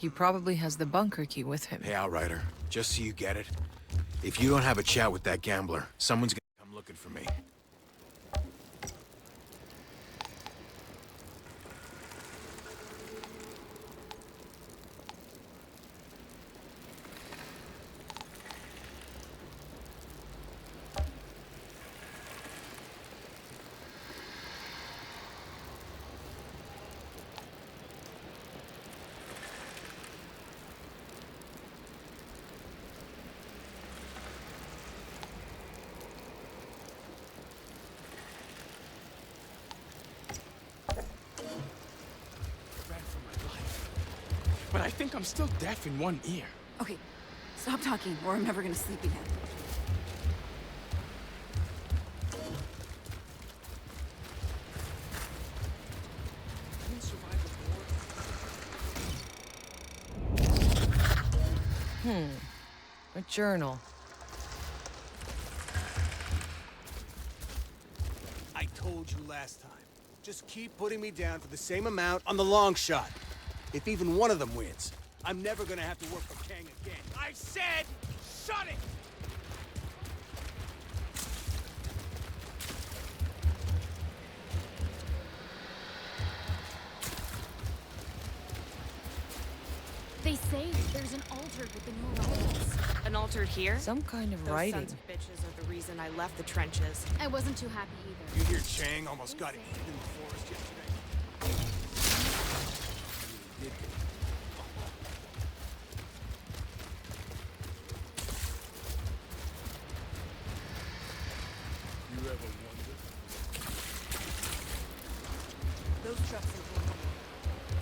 He probably has the bunker key with him. Hey, Outrider, just so you get it, if you don't have a chat with that gambler, someone's gonna come looking for me. But I think I'm still deaf in one ear. Okay, stop talking, or I'm never gonna sleep again. A journal. I told you last time. Just keep putting me down for the same amount on the long shot. If even one of them wins, I'm never gonna have to work for Kang again. I said, shut it! They say there's an altered with the new arrivals. An altered here? Some kind of Those writing. sons of bitches are the reason I left the trenches. I wasn't too happy either. You hear Chang almost got eaten in the forest yesterday? He did. You ever wonder? Those trucks are rolling.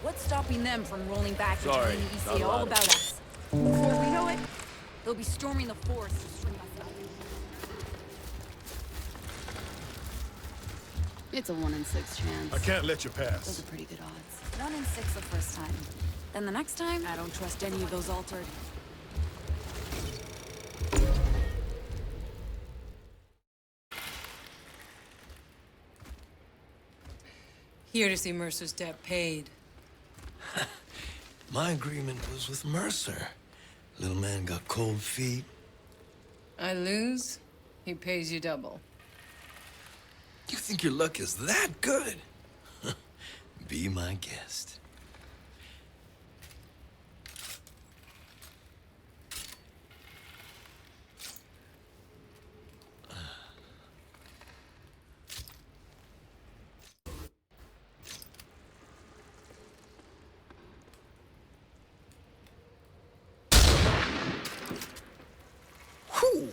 What's stopping them from rolling back and Sorry, telling the not EC all allowed. about us? Before we know it, they'll be storming the forest to string us up. It's a 1 in 6 chance. I can't let you Those pass. are pretty good odds. 1 in 6 the first time. Then the next time, I don't trust any of those altered. Here to see Mercer's debt paid. My agreement was with Mercer. Little man got cold feet. I lose, he pays you double. You think your luck is that good? Be my guest. Whew.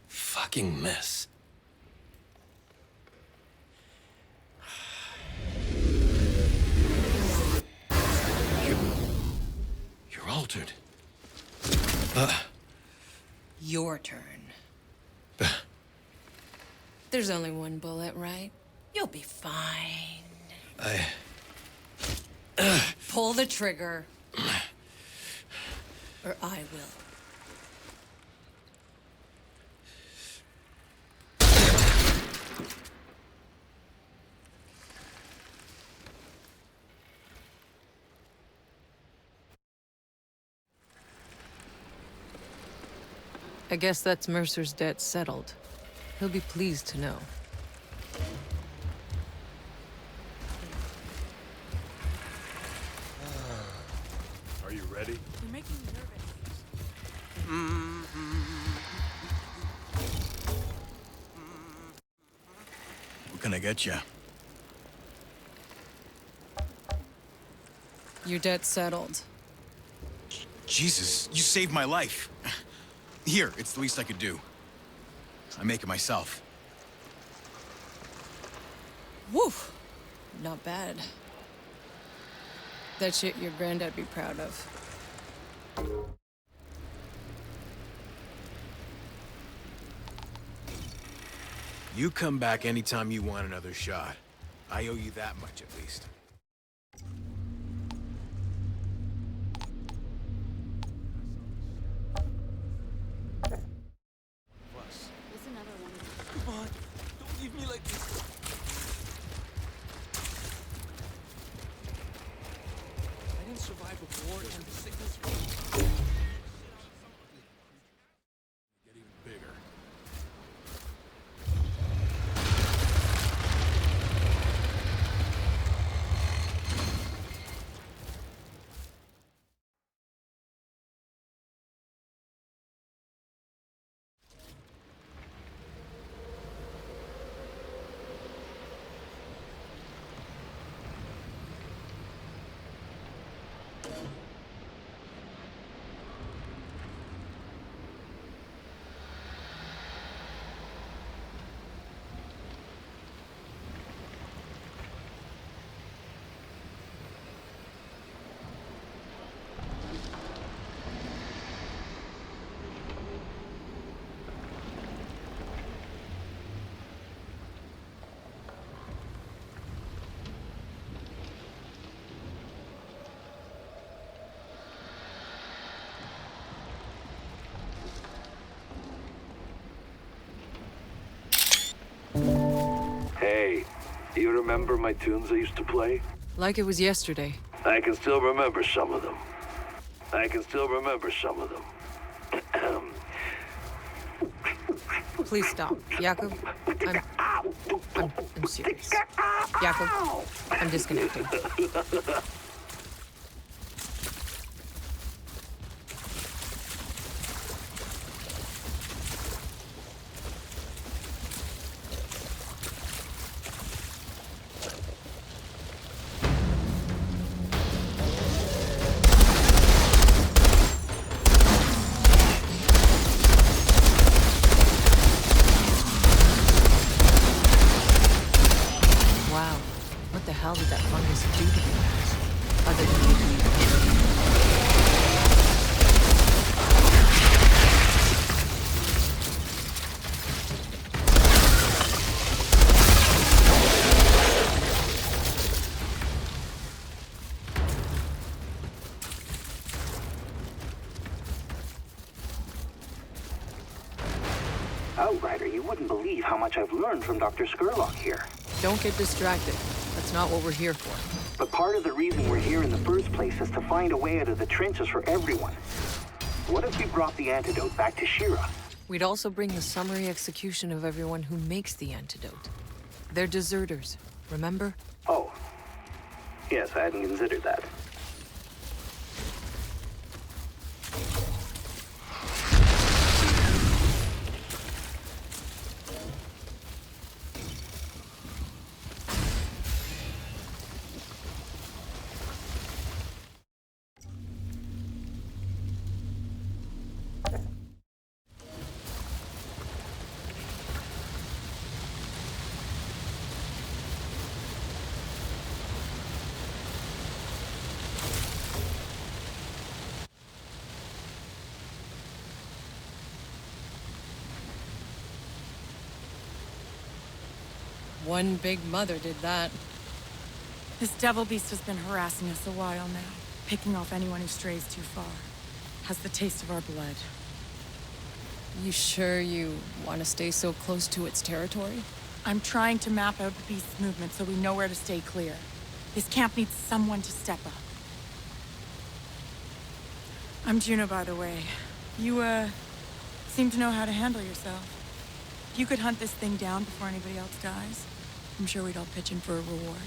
Fucking mess. You're altered. Your turn. There's only one bullet, right? You'll be fine. Pull the trigger. Or I will. I guess that's Mercer's debt settled. He'll be pleased to know. Are you ready? You're making me nervous. What can I get you? Your debt's settled. Jesus, you saved my life. Here, it's the least I could do. I make it myself. Woof! Not bad. That shit your granddad'd be proud of. You come back anytime you want another shot. I owe you that much at least. There's another one. Come on, don't leave me like this. I didn't survive. war and the sickness. Get even bigger. Hey, you remember my tunes I used to play? Like it was yesterday. I can still remember some of them. Please stop. Jakub, I'm serious. Jakub, I'm disconnecting. Wow, what the hell did that fungus do to you guys? Other than make you... Outrider, you wouldn't believe how much I've learned from Dr. Skurlock here. Don't get distracted. That's not what we're here for. But part of the reason we're here in the first place is to find a way out of the trenches for everyone. What if we brought the antidote back to Shira? We'd also bring the summary execution of everyone who makes the antidote. They're deserters, remember? Oh. Yes, I hadn't considered that. One big mother did that. This devil beast has been harassing us a while now, picking off anyone who strays too far. Has the taste of our blood. You sure you want to stay so close to its territory? I'm trying to map out the beast's movement so we know where to stay clear. This camp needs someone to step up. I'm Juno, by the way. You, seem to know how to handle yourself. If you could hunt this thing down before anybody else dies, I'm sure we'd all pitch in for a reward.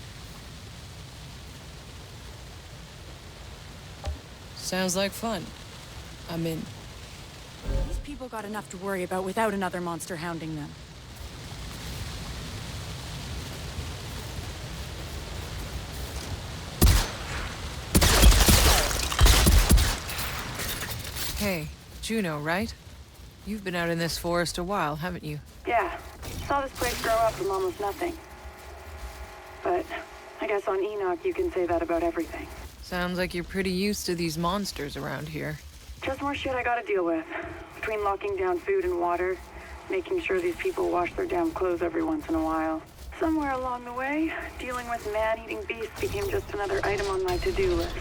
Sounds like fun. I'm in. These people got enough to worry about without another monster hounding them. Hey, Juno, right? You've been out in this forest a while, haven't you? Yeah. Saw this place grow up from almost nothing. But I guess on Enoch you can say that about everything. Sounds like you're pretty used to these monsters around here. Just more shit I gotta deal with. Between locking down food and water, making sure these people wash their damn clothes every once in a while. Somewhere along the way, dealing with man-eating beasts became just another item on my to-do list.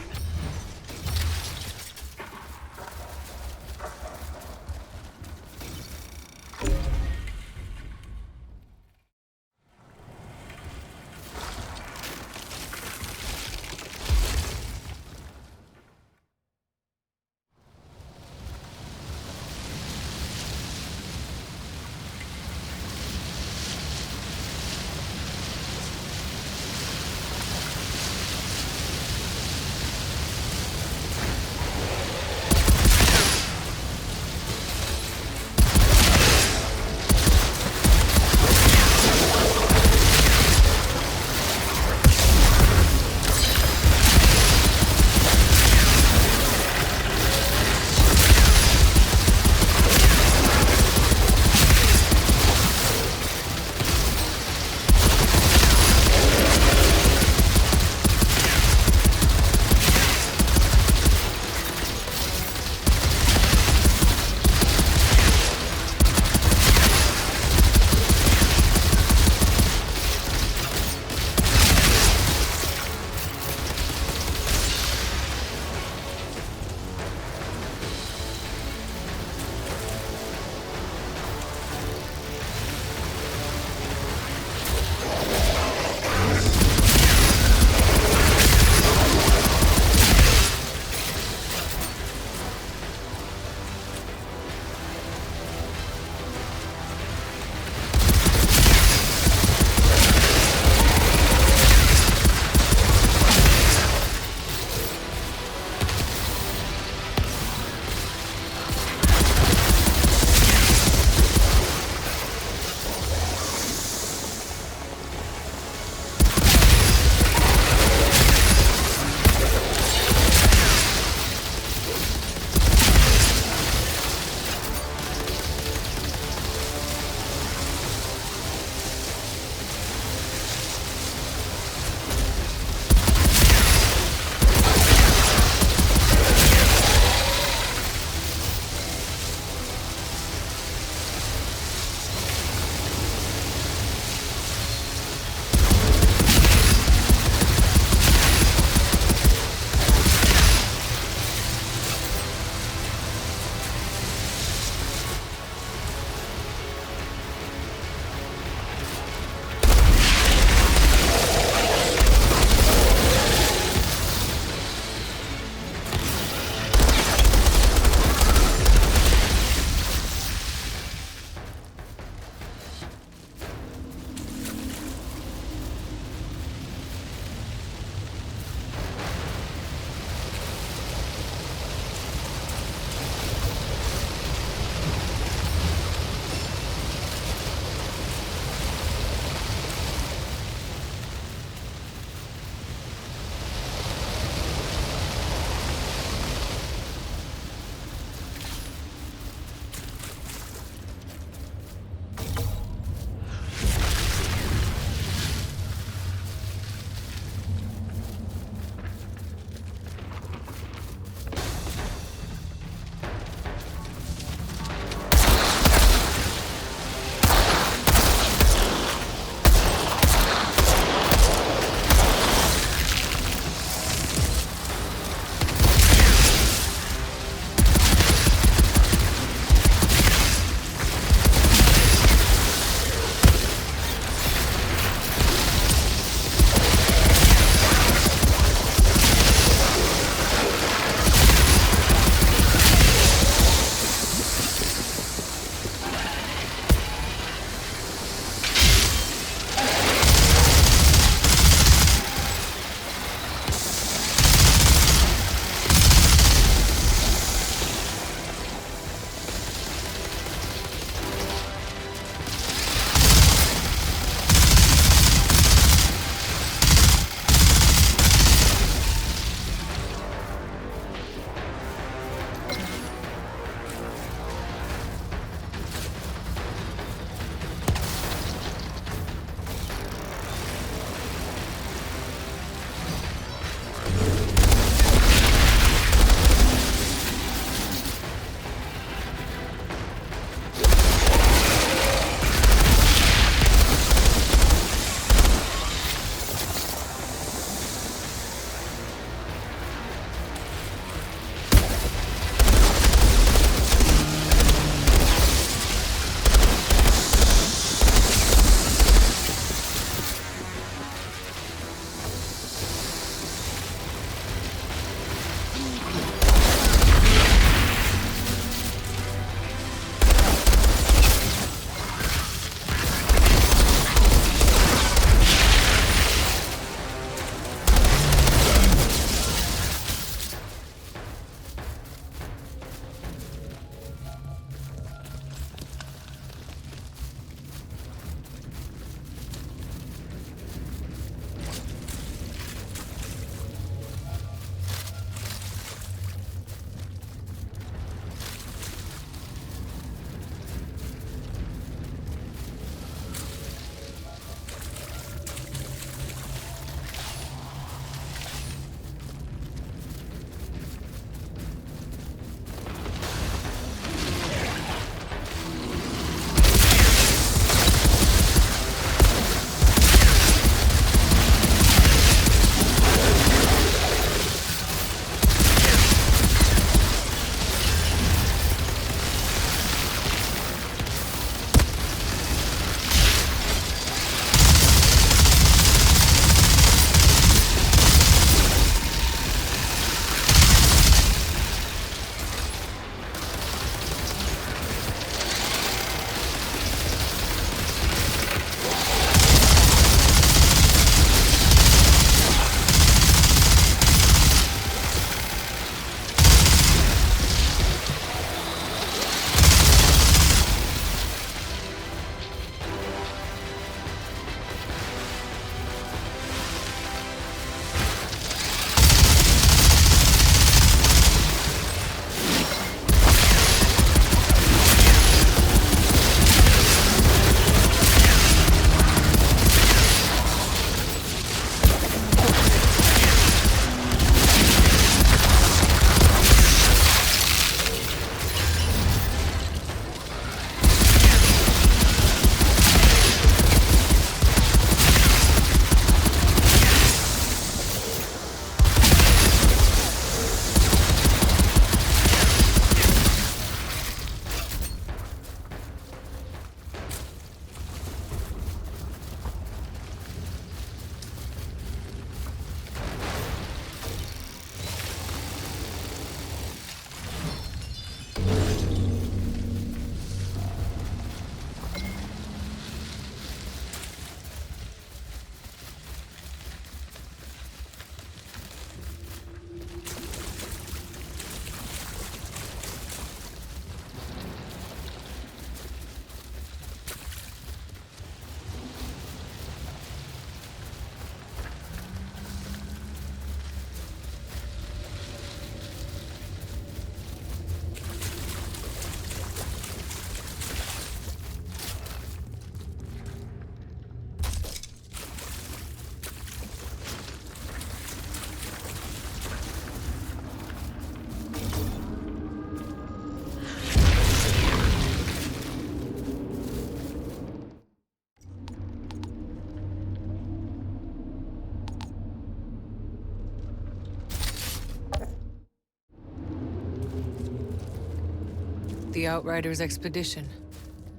The Outriders expedition.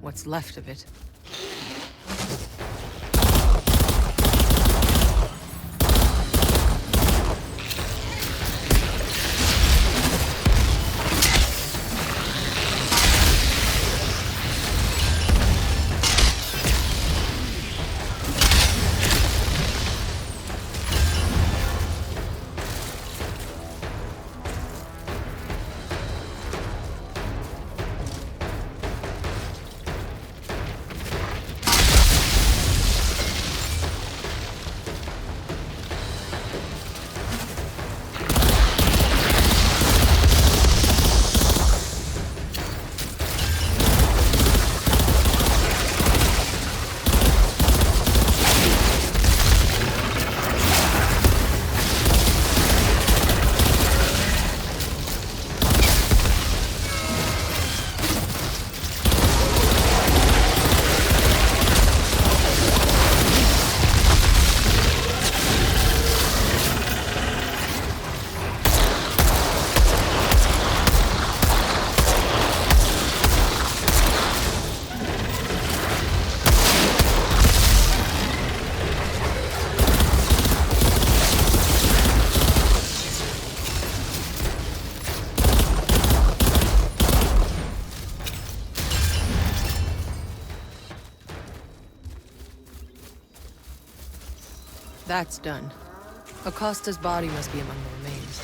What's left of it. That's done. Acosta's body must be among the remains.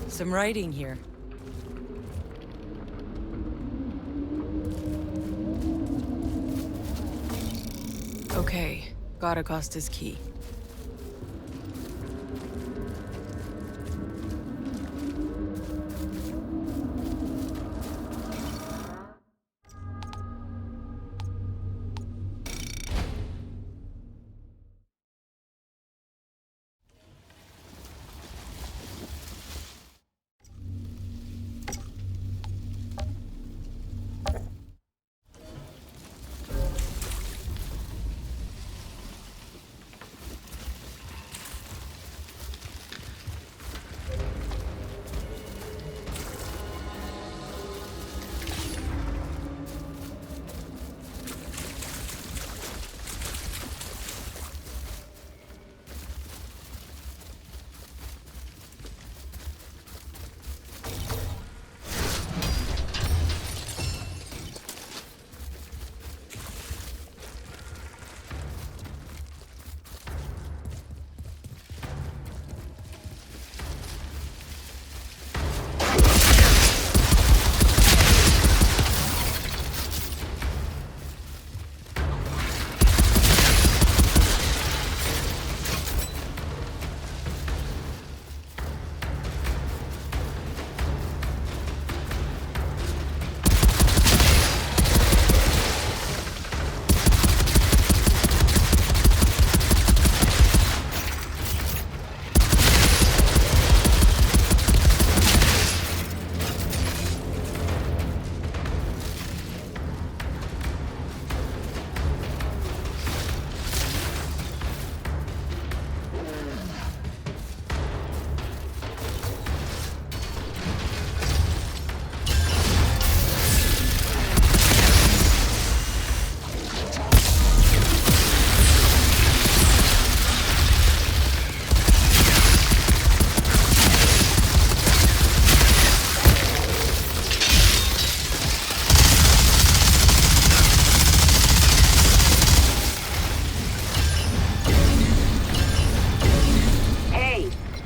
Some writing here. Okay, got Acosta's key.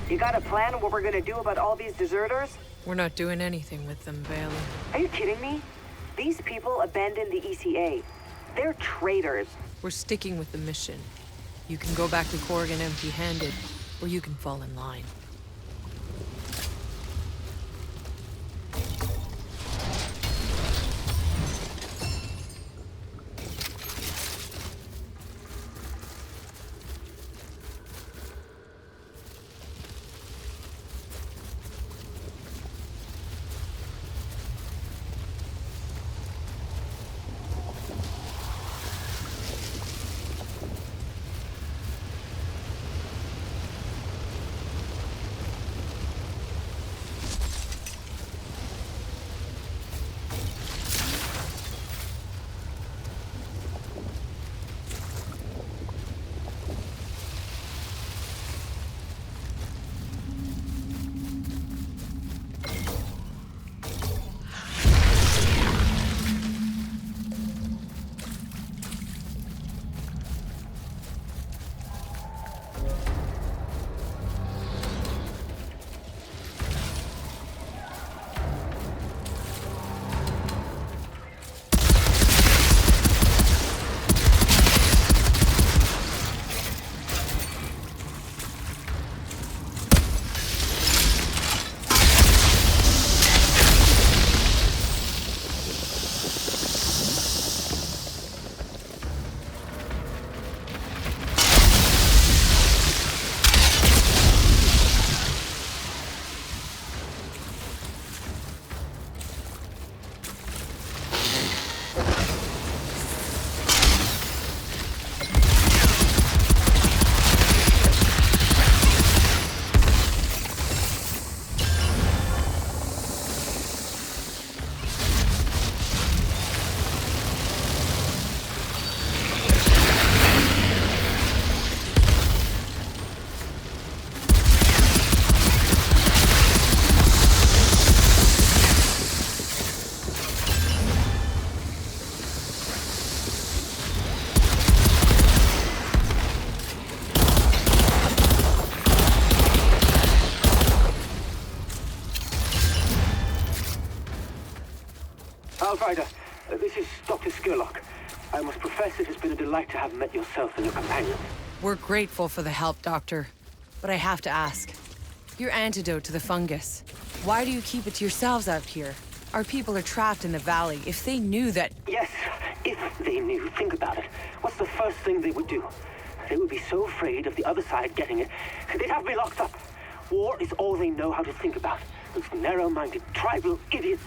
You got a plan what we're gonna do about all these deserters? We're not doing anything with them, Bailey. Are you kidding me? These people abandoned the ECA. They're traitors. We're sticking with the mission. You can go back to Corrigan empty-handed, or you can fall in line. Outrider, this is Dr. Skurlock. I must profess it has been a delight to have met yourself and your companions. We're grateful for the help, Doctor. But I have to ask. Your antidote to the fungus. Why do you keep it to yourselves out here? Our people are trapped in the valley. If they knew that... Yes, if they knew. Think about it. What's the first thing they would do? They would be so afraid of the other side getting it, they'd have me locked up. War is all they know how to think about. Those narrow-minded, tribal idiots.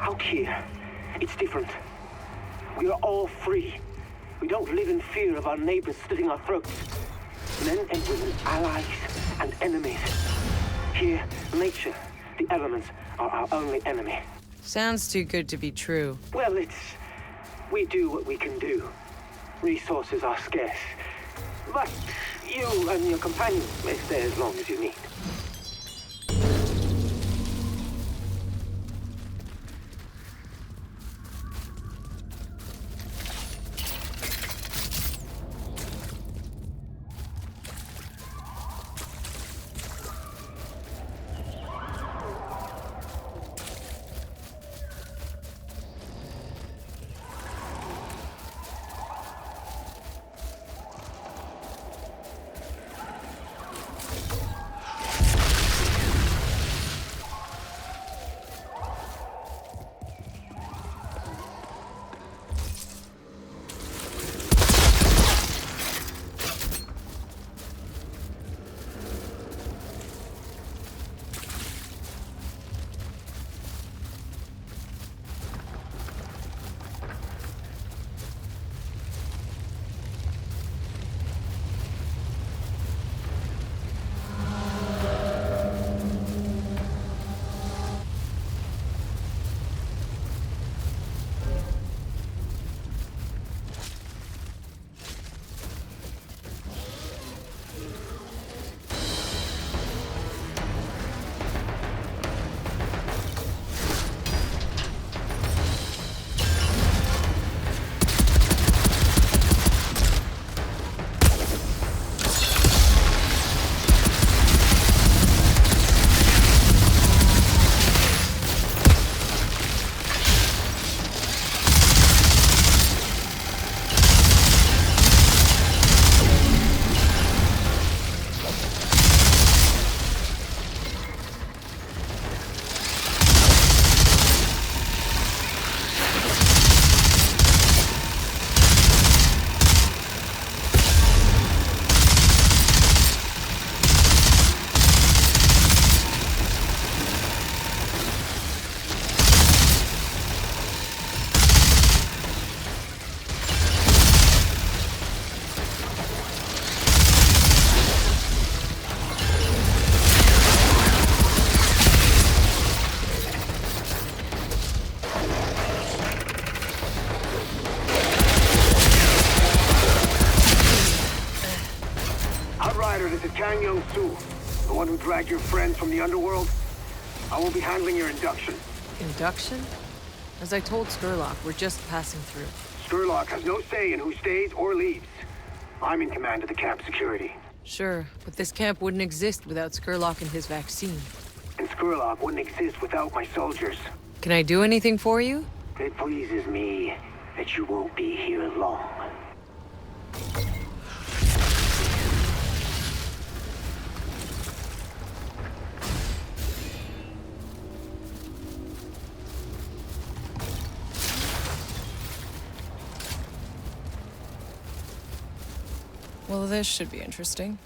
Out here, it's different. We are all free. We don't live in fear of our neighbors slitting our throats. Men and women, allies and enemies. Here, nature, the elements, are our only enemy. Sounds too good to be true. Well, we do what we can do. Resources are scarce. But you and your companions may stay as long as you need. Sue, the one who dragged your friends from the underworld. I will be handling your induction. Induction? As I told Skurlock, we're just passing through. Skurlock has no say in who stays or leaves. I'm in command of the camp security. Sure, but this camp wouldn't exist without Skurlock and his vaccine. And Skurlock wouldn't exist without my soldiers. Can I do anything for you? It pleases me that you won't be here long. Well, this should be interesting.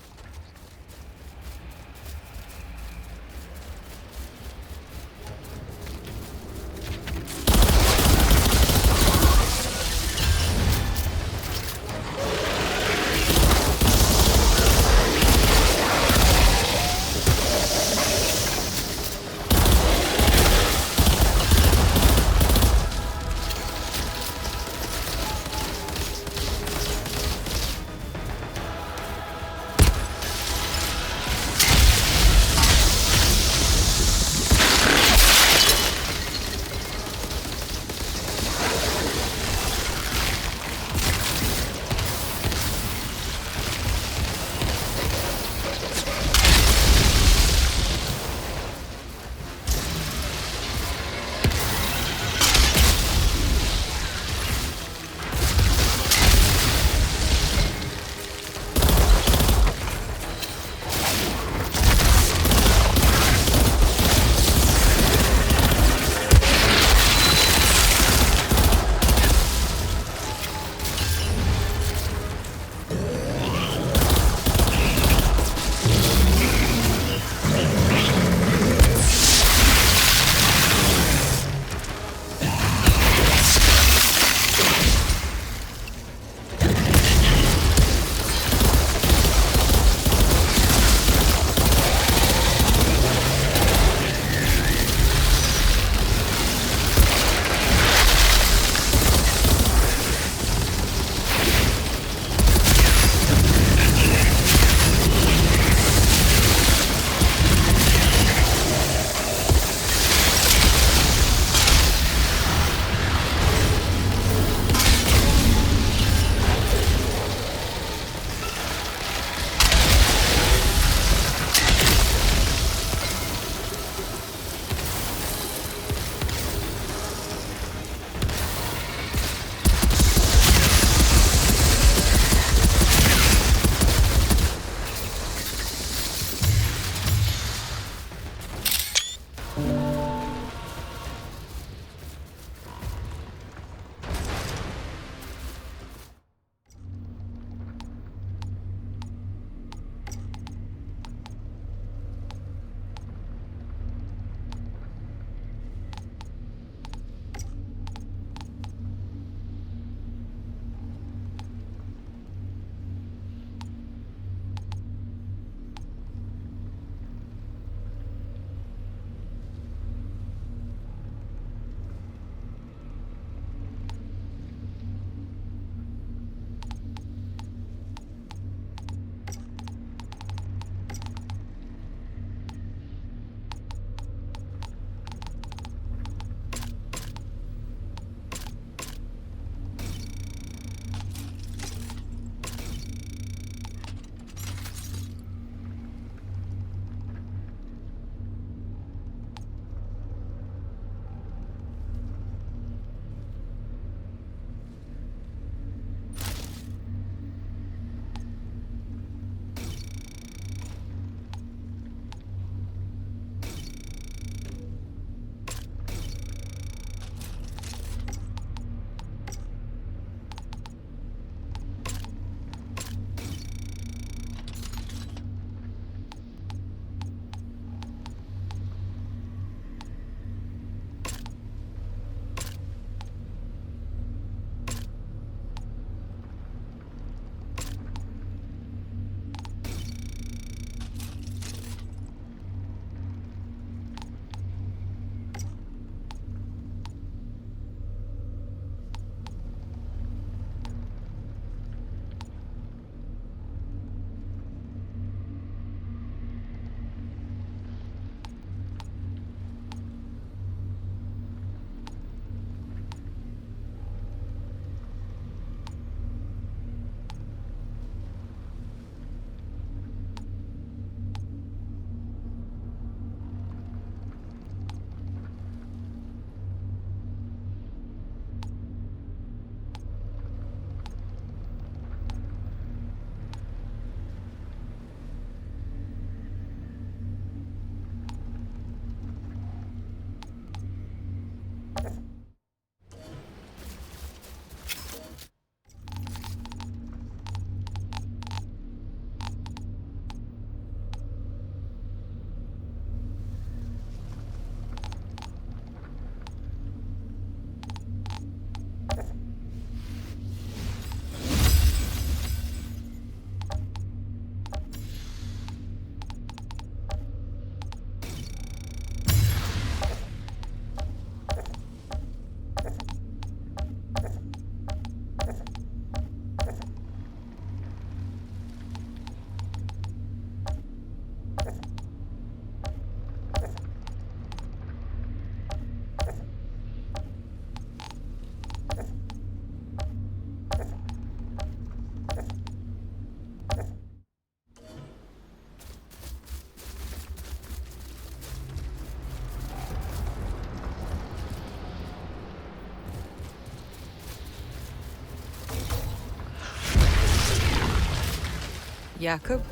Jakob,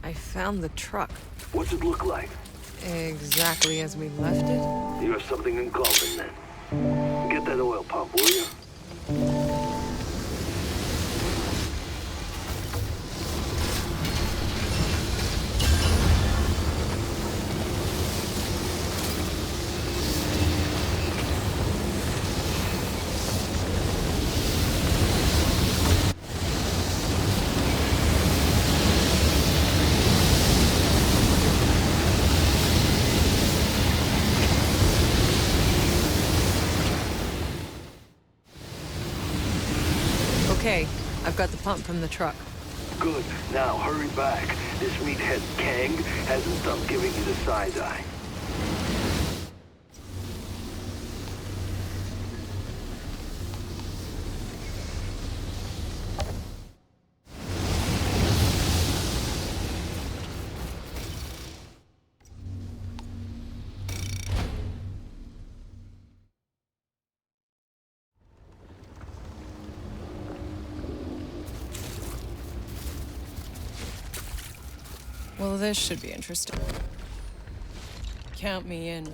I found the truck. What's it look like? Exactly as we left it. You have something in common then. Get that oil pump, will you? Okay, I've got the pump from the truck. Good. Now, hurry back. This meathead Kang hasn't stopped giving you the side eye. Well, this should be interesting. Count me in.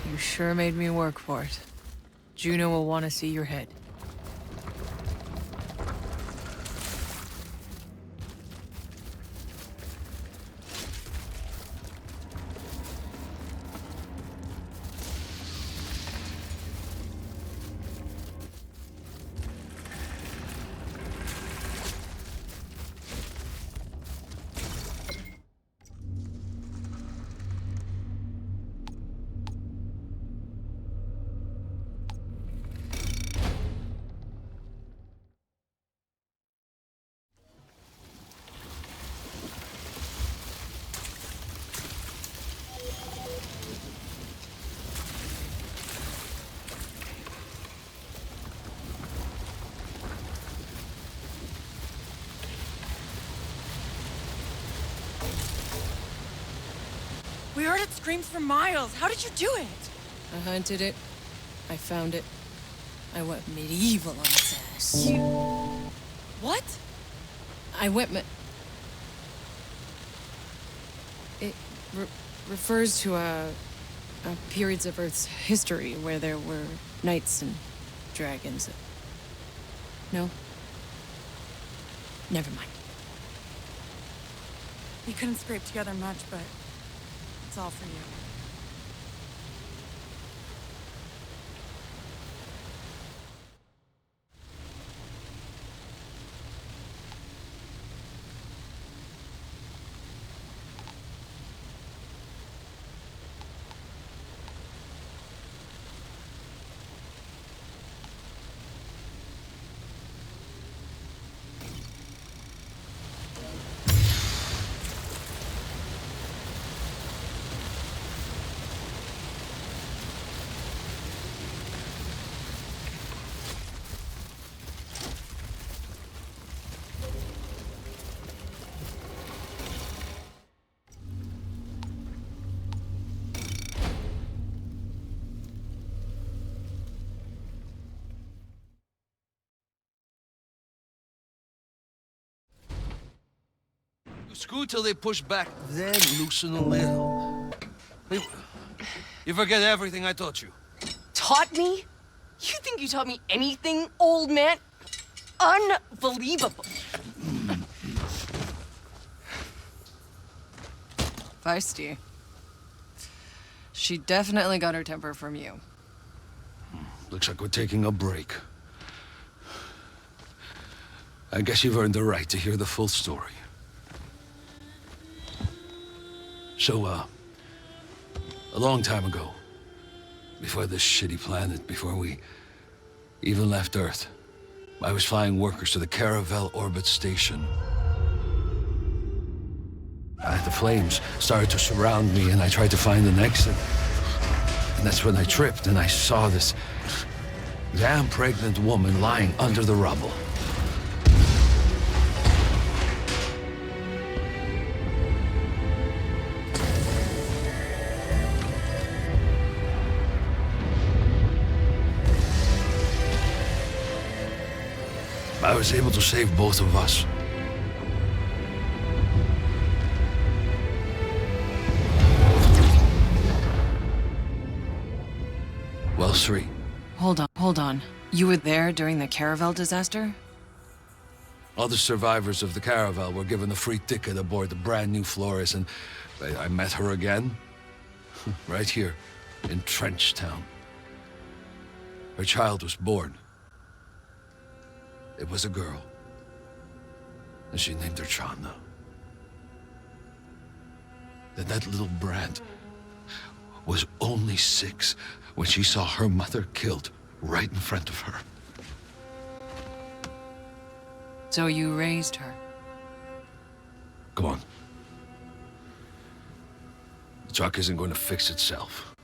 You sure made me work for it. Juno will want to see your head. We heard it screams for miles. How did you do it? I hunted it. I found it. I went medieval on its ass. What? I went It refers to periods of Earth's history where there were knights and dragons. No? Never mind. We couldn't scrape together much, but it's all for you. Screw till they push back, then loosen a little. You forget everything I taught you. Taught me? You think you taught me anything, old man? Unbelievable. Feisty. She definitely got her temper from you. Looks like we're taking a break. I guess you've earned the right to hear the full story. So, a long time ago, before this shitty planet, before we even left Earth, I was flying workers to the Caravel orbit station. The flames started to surround me, and I tried to find an exit. And that's when I tripped, and I saw this damn pregnant woman lying under the rubble. I was able to save both of us. Well, Sri. Hold on. You were there during the Caravel disaster? All the survivors of the Caravel were given a free ticket aboard the brand new Flores, and I met her again. Right here, in Trenchtown. Her child was born. It was a girl. And she named her Chana. Then that little brat, was only 6 when she saw her mother killed right in front of her. So you raised her? Come on. The truck isn't going to fix itself.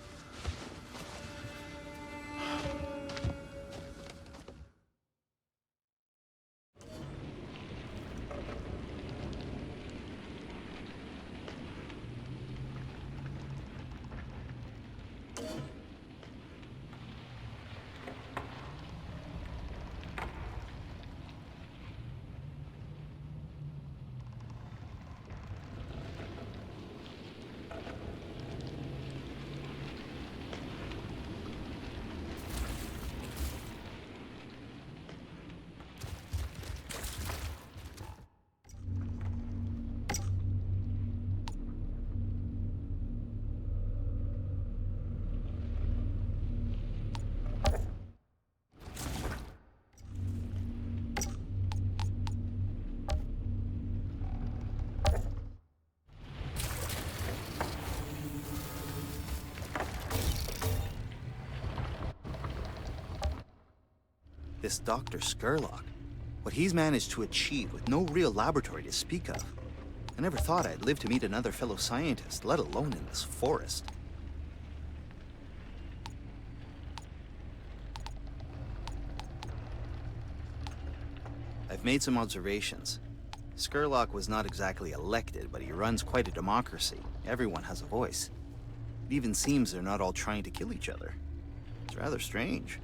This Dr. Skurlock, what he's managed to achieve with no real laboratory to speak of. I never thought I'd live to meet another fellow scientist, let alone in this forest. I've made some observations. Skurlock was not exactly elected, but he runs quite a democracy. Everyone has a voice. It even seems they're not all trying to kill each other. It's rather strange.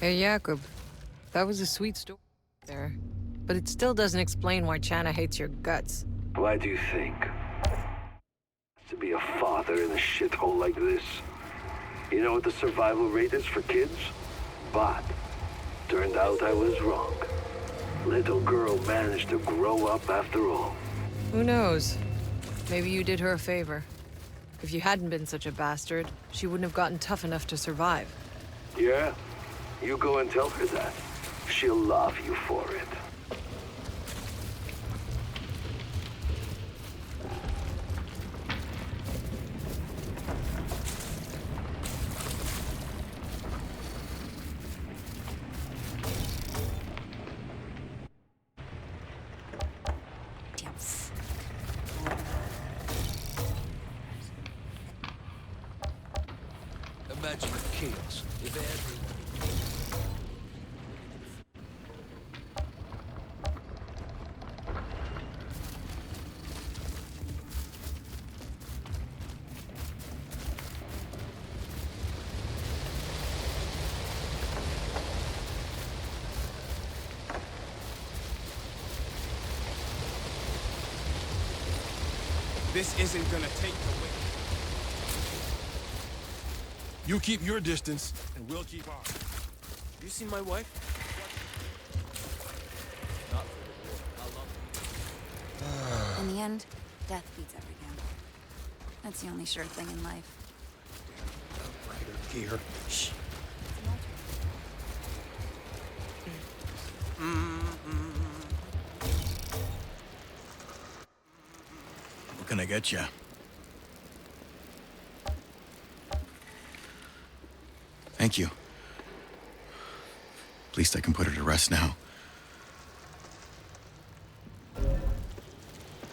Hey, Jacob. That was a sweet story there. But it still doesn't explain why Channa hates your guts. Why do you think? To be a father in a shithole like this. You know what the survival rate is for kids? But turned out I was wrong. Little girl managed to grow up after all. Who knows? Maybe you did her a favor. If you hadn't been such a bastard, she wouldn't have gotten tough enough to survive. Yeah? You go and tell her that. She'll love you for it. Imagine the chaos if every... This isn't gonna take the win. You keep your distance, and we'll keep ours. You seen my wife? Not for the war. I love her. In the end, death beats every gamble. That's the only sure thing in life. Outrider gear. Shh. What can I get you? Thank you. At least I can put her to rest now.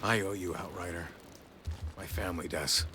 I owe you, Outrider. My family does.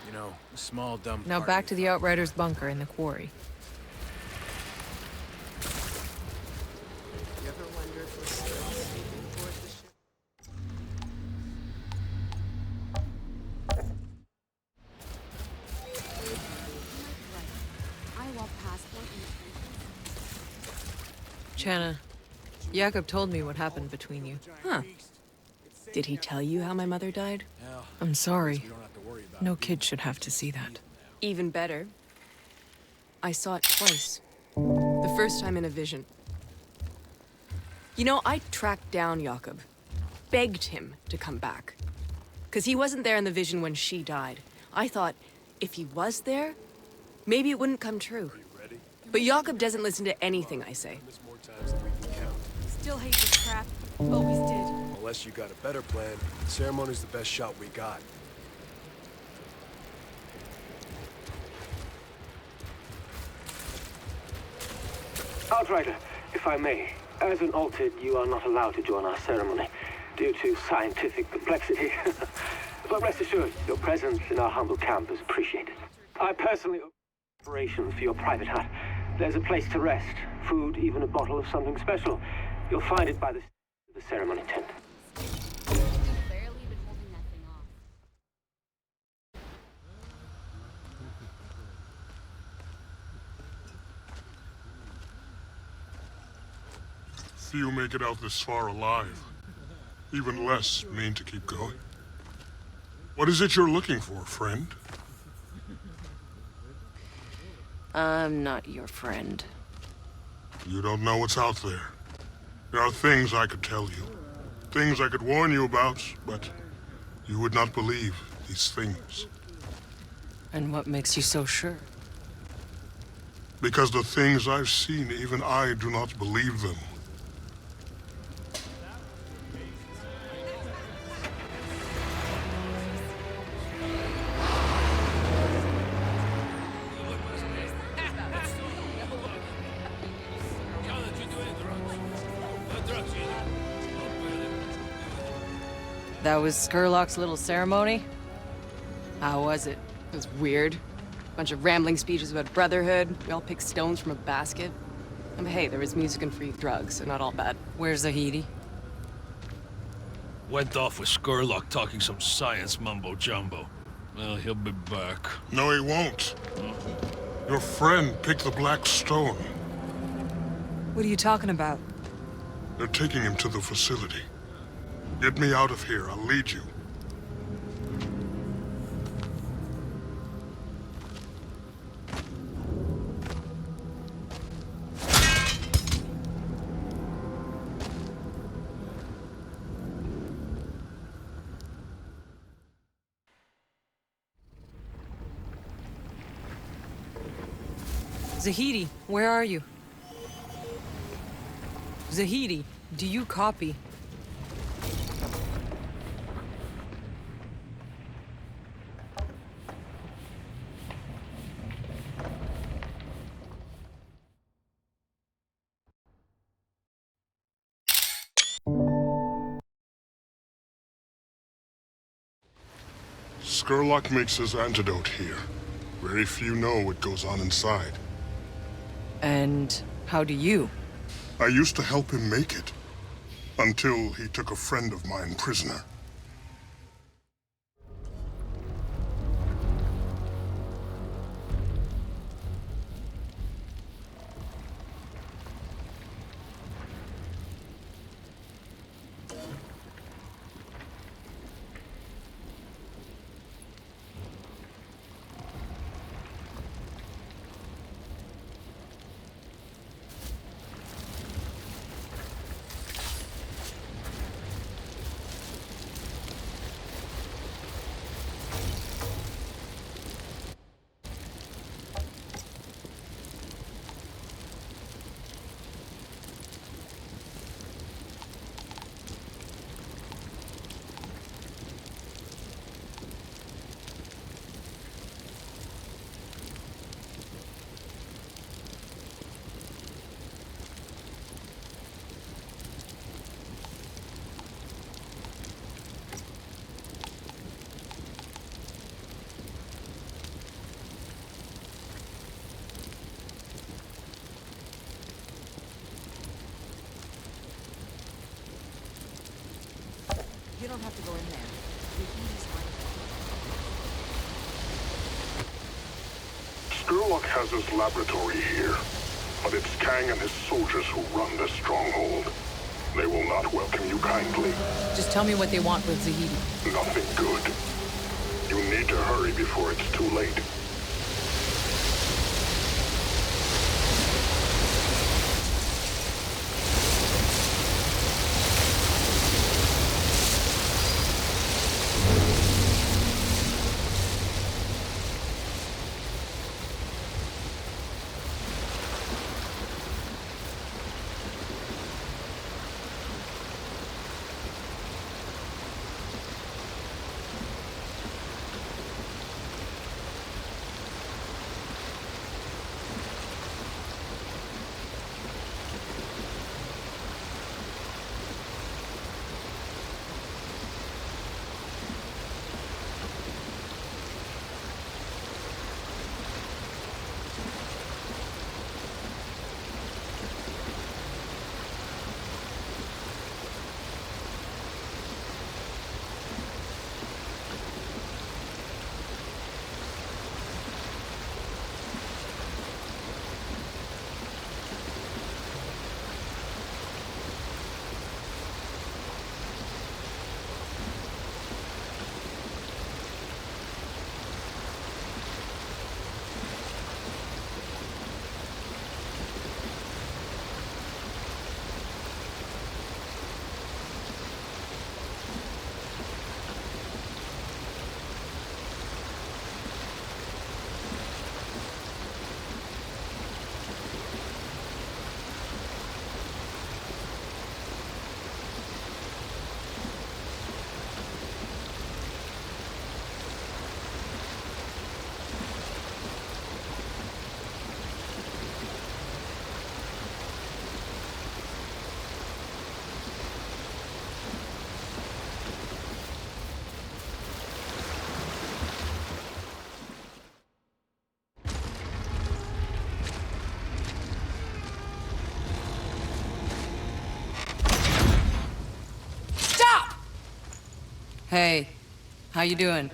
You know, a small dumb Now party. back to the Outriders' bunker in the quarry. You ever wonder if we're still sneaking toward the ship? Channa, Jakob told me what happened between you. Huh. Did he tell you how my mother died? I'm sorry. No kid should have to see that. Even better. I saw it twice. The first time in a vision. You know, I tracked down Jakob. Begged him to come back. 'Cause he wasn't there in the vision when she died. I thought, if he was there, maybe it wouldn't come true. But Jakob doesn't listen to anything I say. Still hate this crap. Always did. Unless you got a better plan, the ceremony's the best shot we got. Outrider, if I may, as an altered, you are not allowed to join our ceremony due to scientific complexity. But rest assured, your presence in our humble camp is appreciated. I personally open operations for your private hut. There's a place to rest, food, even a bottle of something special. You'll find it by the ceremony tent. Few make it out this far alive. Even less mean to keep going. What is it you're looking for, friend? I'm not your friend. You don't know what's out there. There are things I could tell you. Things I could warn you about, but you would not believe these things. And what makes you so sure? Because the things I've seen, even I do not believe them. That was Skurlock's little ceremony? How was it? It was weird. Bunch of rambling speeches about brotherhood. We all picked stones from a basket. And hey, there was music and free drugs, so not all bad. Where's Zahidi? Went off with Skurlock talking some science mumbo-jumbo. Well, he'll be back. No, he won't. Your friend picked the black stone. What are you talking about? They're taking him to the facility. Get me out of here. I'll lead you. Zahidi, where are you? Zahidi, do you copy? Skurlock makes his antidote here. Very few know what goes on inside. And how do you? I used to help him make it. Until he took a friend of mine prisoner. You don't have to go in there. Skurlock has his laboratory here. But it's Kang and his soldiers who run this stronghold. They will not welcome you kindly. Just tell me what they want with Zahidi. Nothing good. You need to hurry before it's too late. Hey, how you doing?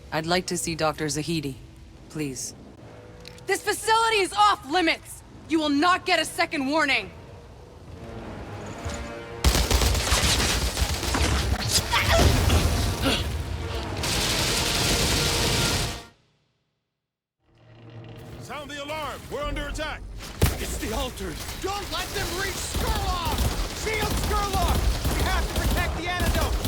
I'd like to see Dr. Zahidi, please. This facility is off limits! You will not get a second warning! Sound the alarm! We're under attack! It's the Altered! Don't let them reach Skurlock! Shield Skurlock! We have to protect the antidote!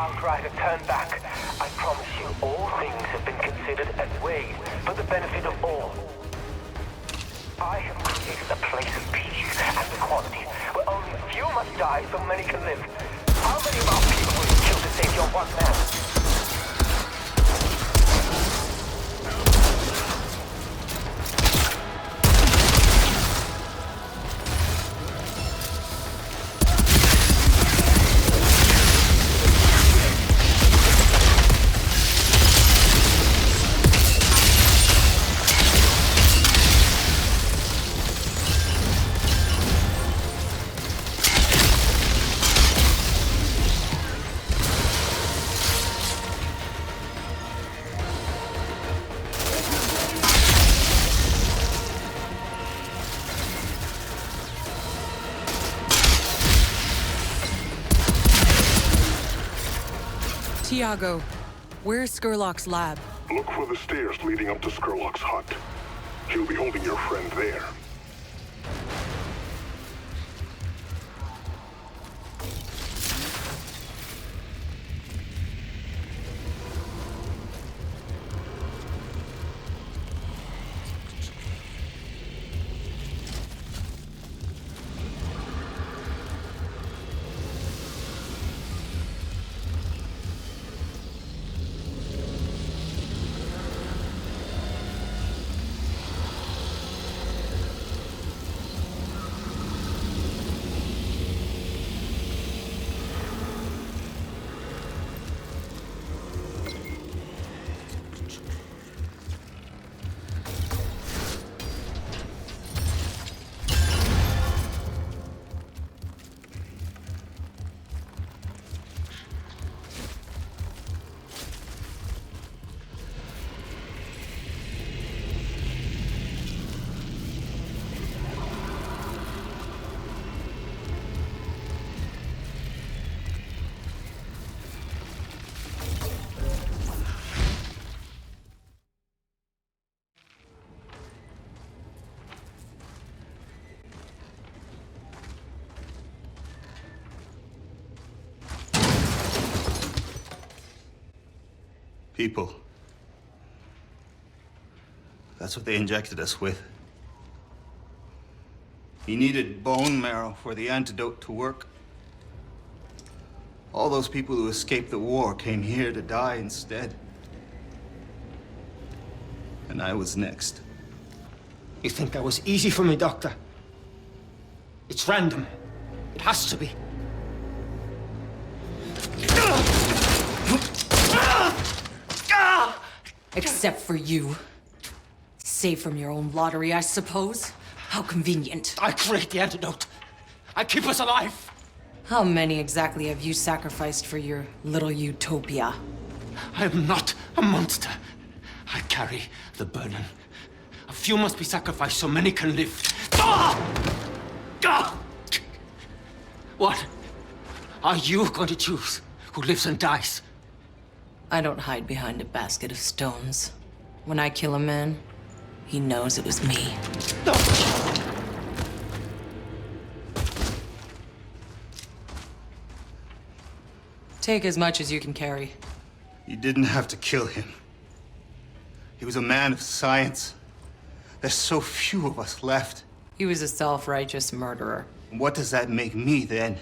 Outrider, turn back. I promise you, all things have been considered and weighed for the benefit of all. I have created a place of peace and equality, where only a few must die so many can live. How many of our people will you kill to save your one man? Tiago, where's Skurlock's lab? Look for the stairs leading up to Skurlock's hut. He'll be holding your friend there. People. That's what they injected us with. He needed bone marrow for the antidote to work. All those people who escaped the war came here to die instead. And I was next. You think that was easy for me, Doctor? It's random. It has to be. Except for you. Saved from your own lottery, I suppose. How convenient. I create the antidote. I keep us alive. How many exactly have you sacrificed for your little utopia? I am not a monster. I carry the burden. A few must be sacrificed so many can live. What? Are you going to choose who lives and dies? I don't hide behind a basket of stones. When I kill a man, he knows it was me. Take as much as you can carry. You didn't have to kill him. He was a man of science. There's so few of us left. He was a self-righteous murderer. What does that make me, then?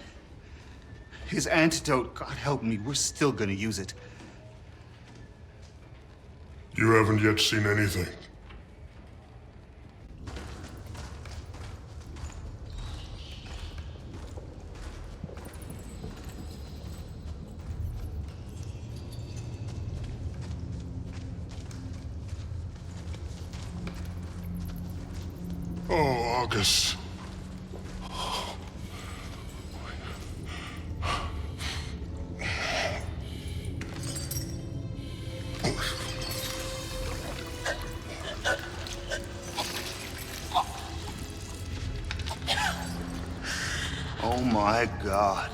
His antidote, God help me, we're still gonna use it. You haven't yet seen anything. Oh, August. Oh my God.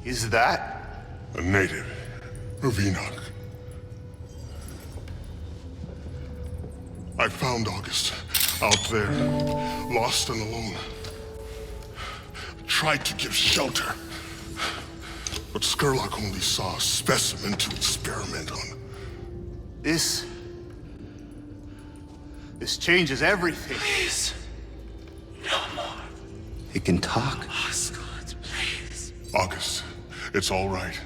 Is that? A native of Enoch. I found August out there, lost and alone. Tried to give shelter, But Skurlock only saw a specimen to experiment on. This changes everything. Please. No more. It can talk. Osgood, please. August, it's all right.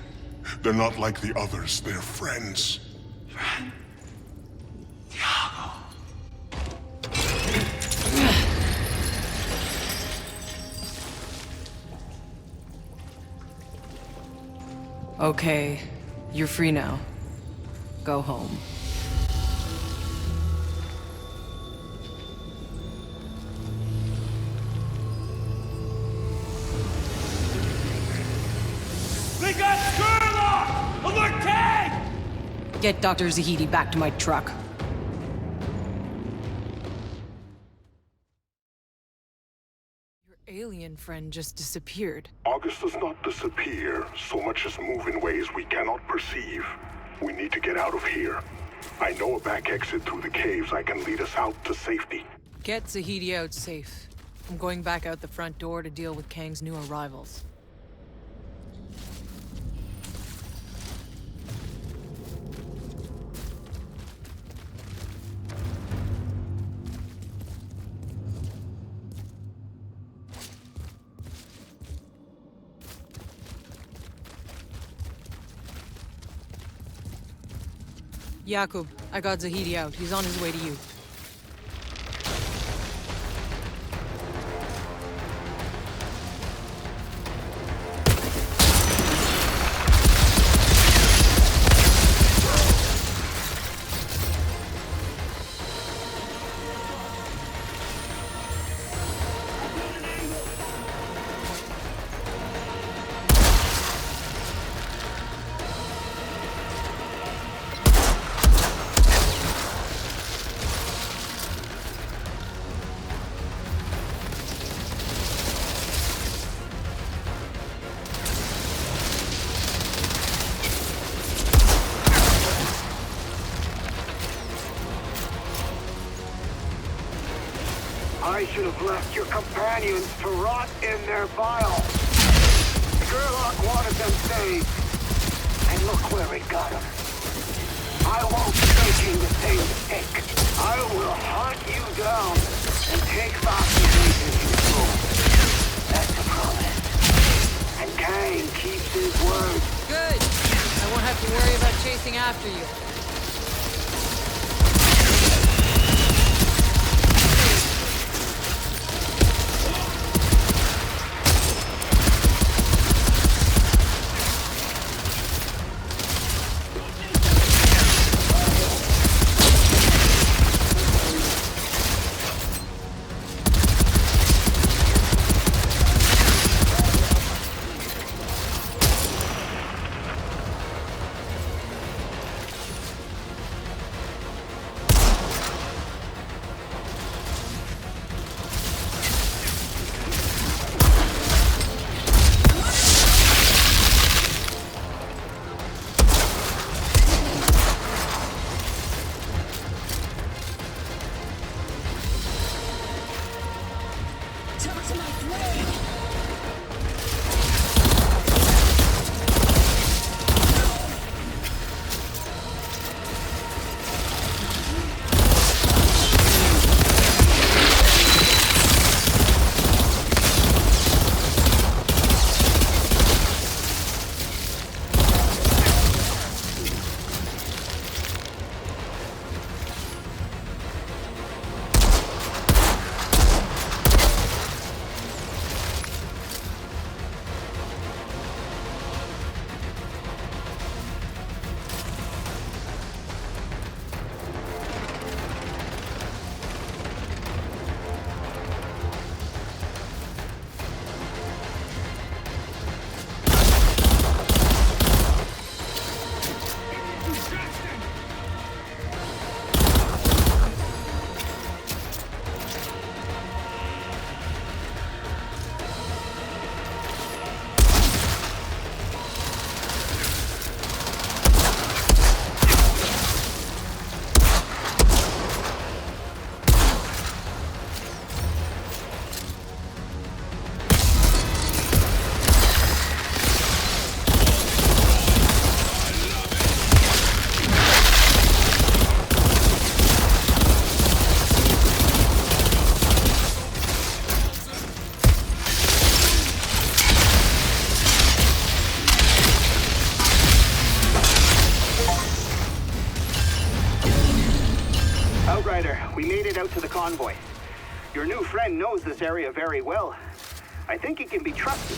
They're not like the others. They're friends. Friend. Thiago. Okay, you're free now. Go home. We got Skurlock! Alert Kang! Get Dr. Zahidi back to my truck. Your alien friend just disappeared. August does not disappear, so much as move in ways we cannot perceive. We need to get out of here. I know a back exit through the caves that can lead us out to safety. Get Zahidi out safe. I'm going back out the front door to deal with Kang's new arrivals. Jakub, I got Zahidi out. He's on his way to you. I should have left your companions to rot in their bile. Skurlock wanted them saved, and look where it got them. I won't be making the same mistake. I will hunt you down and take back the vision you stole. That's a promise. And Kang keeps his word. Good. I won't have to worry about chasing after you. convoy. Your new friend knows this area very well. I think he can be trusted.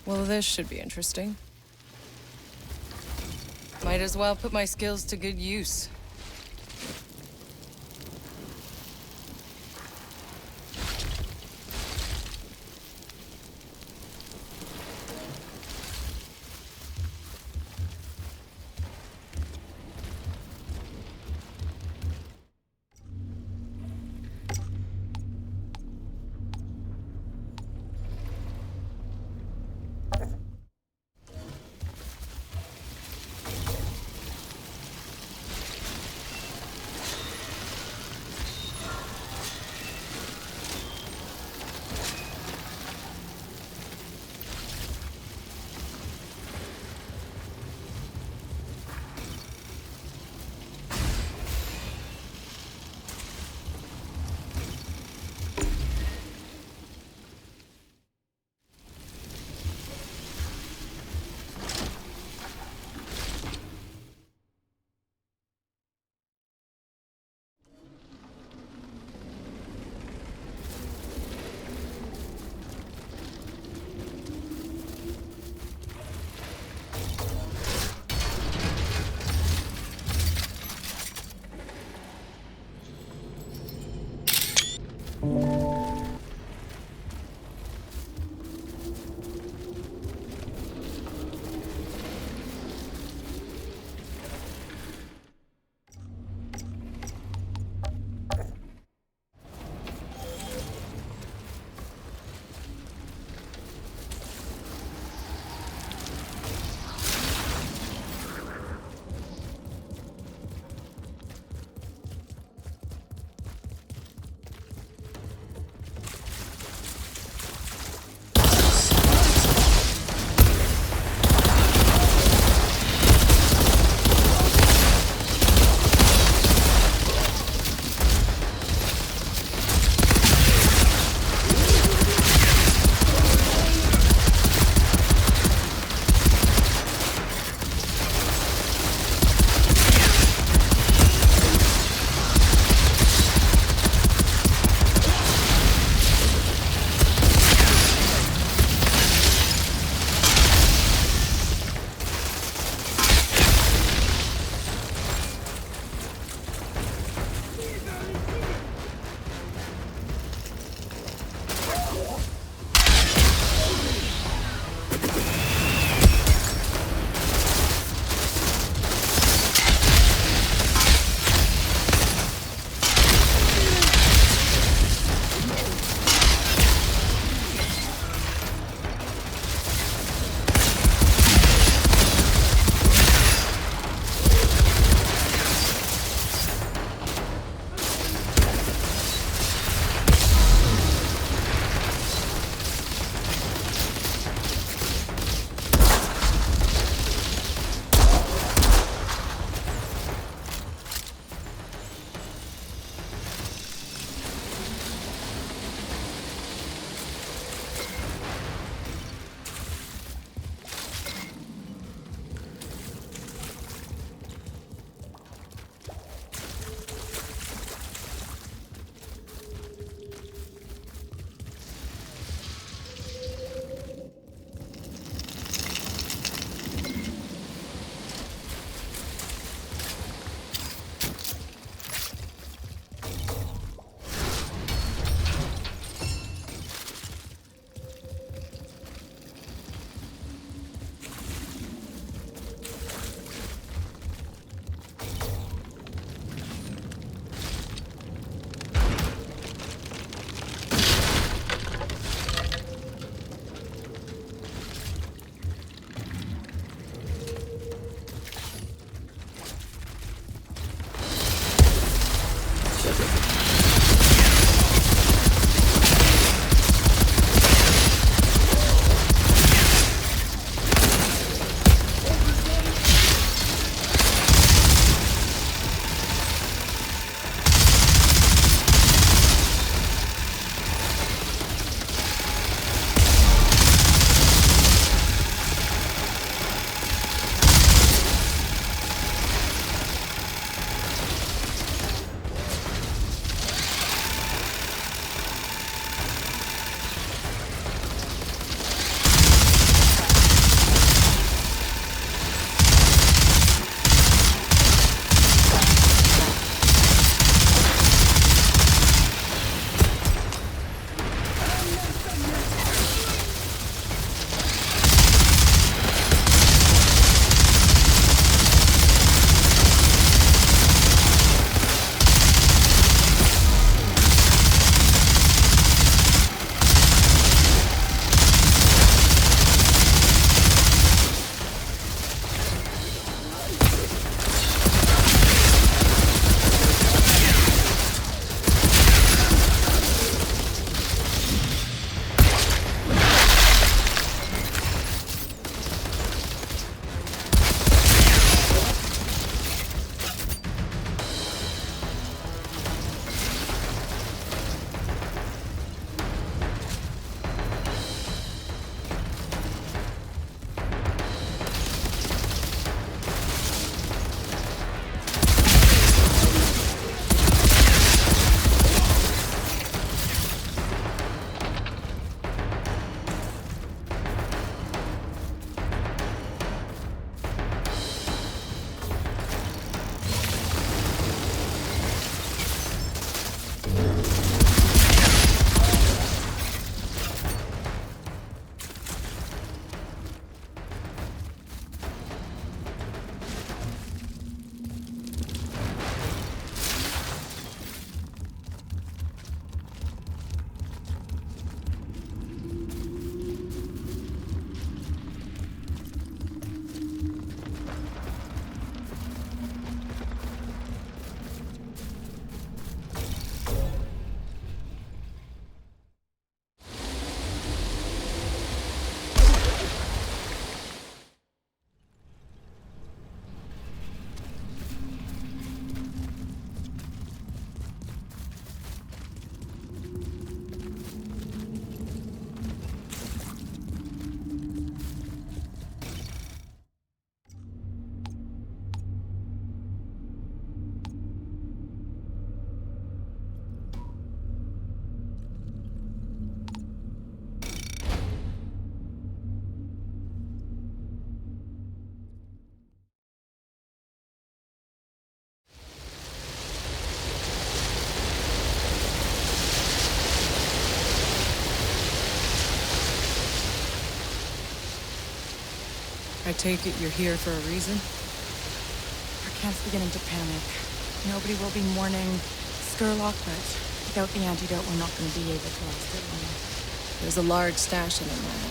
Well, this should be interesting. Might as well put my skills to good use. take it you're here for a reason? Our camp's beginning to panic. Nobody will be mourning Skurlock, but without the antidote, we're not going to be able to last it long. There's a large stash in it now.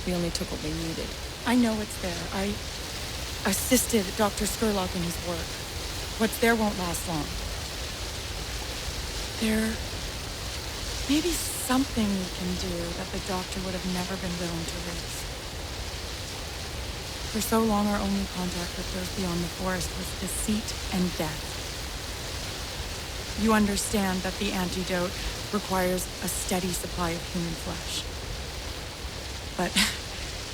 We only took what we needed. I know it's there. I assisted Dr. Skurlock in his work. What's there won't last long. There may be something we can do that the doctor would have never been willing to risk. For so long, our only contact with those beyond the forest was deceit and death. You understand that the antidote requires a steady supply of human flesh. But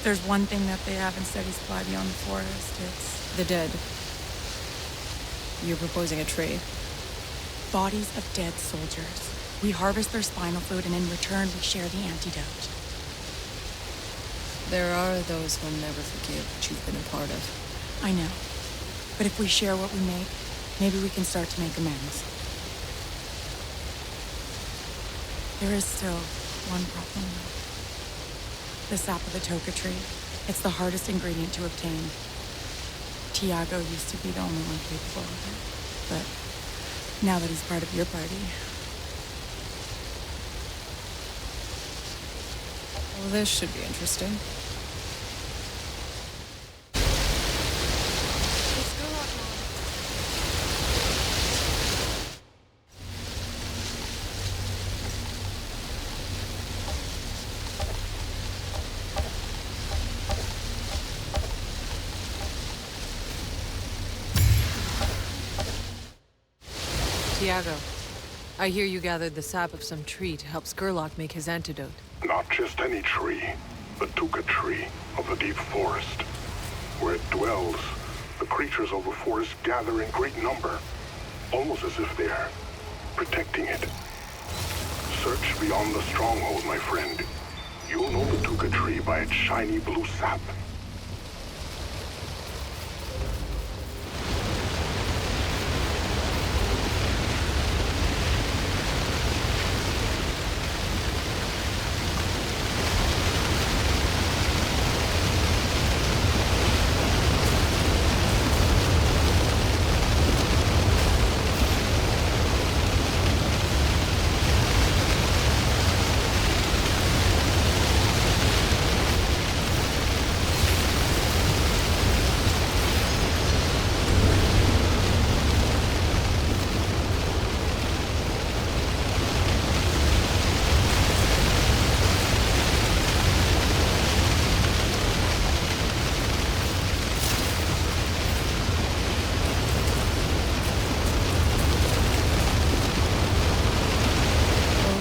there's one thing that they have in steady supply beyond the forest. It's the dead. You're proposing a trade? Bodies of dead soldiers. We harvest their spinal fluid, and in return, we share the antidote. There are those who'll never forgive what you've been a part of. I know. But if we share what we make, maybe we can start to make amends. There is still one problem, though. The sap of the toka tree. It's the hardest ingredient to obtain. Tiago used to be the only one capable of it. But now that he's part of your party... Well, this should be interesting. Tiago, I hear you gathered the sap of some tree to help Skurlock make his antidote. Not just any tree. The Tuka tree of the deep forest. Where it dwells, the creatures of the forest gather in great number. Almost as if they're protecting it. Search beyond the stronghold, my friend. You'll know the Tuka tree by its shiny blue sap.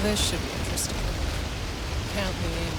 This should be interesting. Count me in.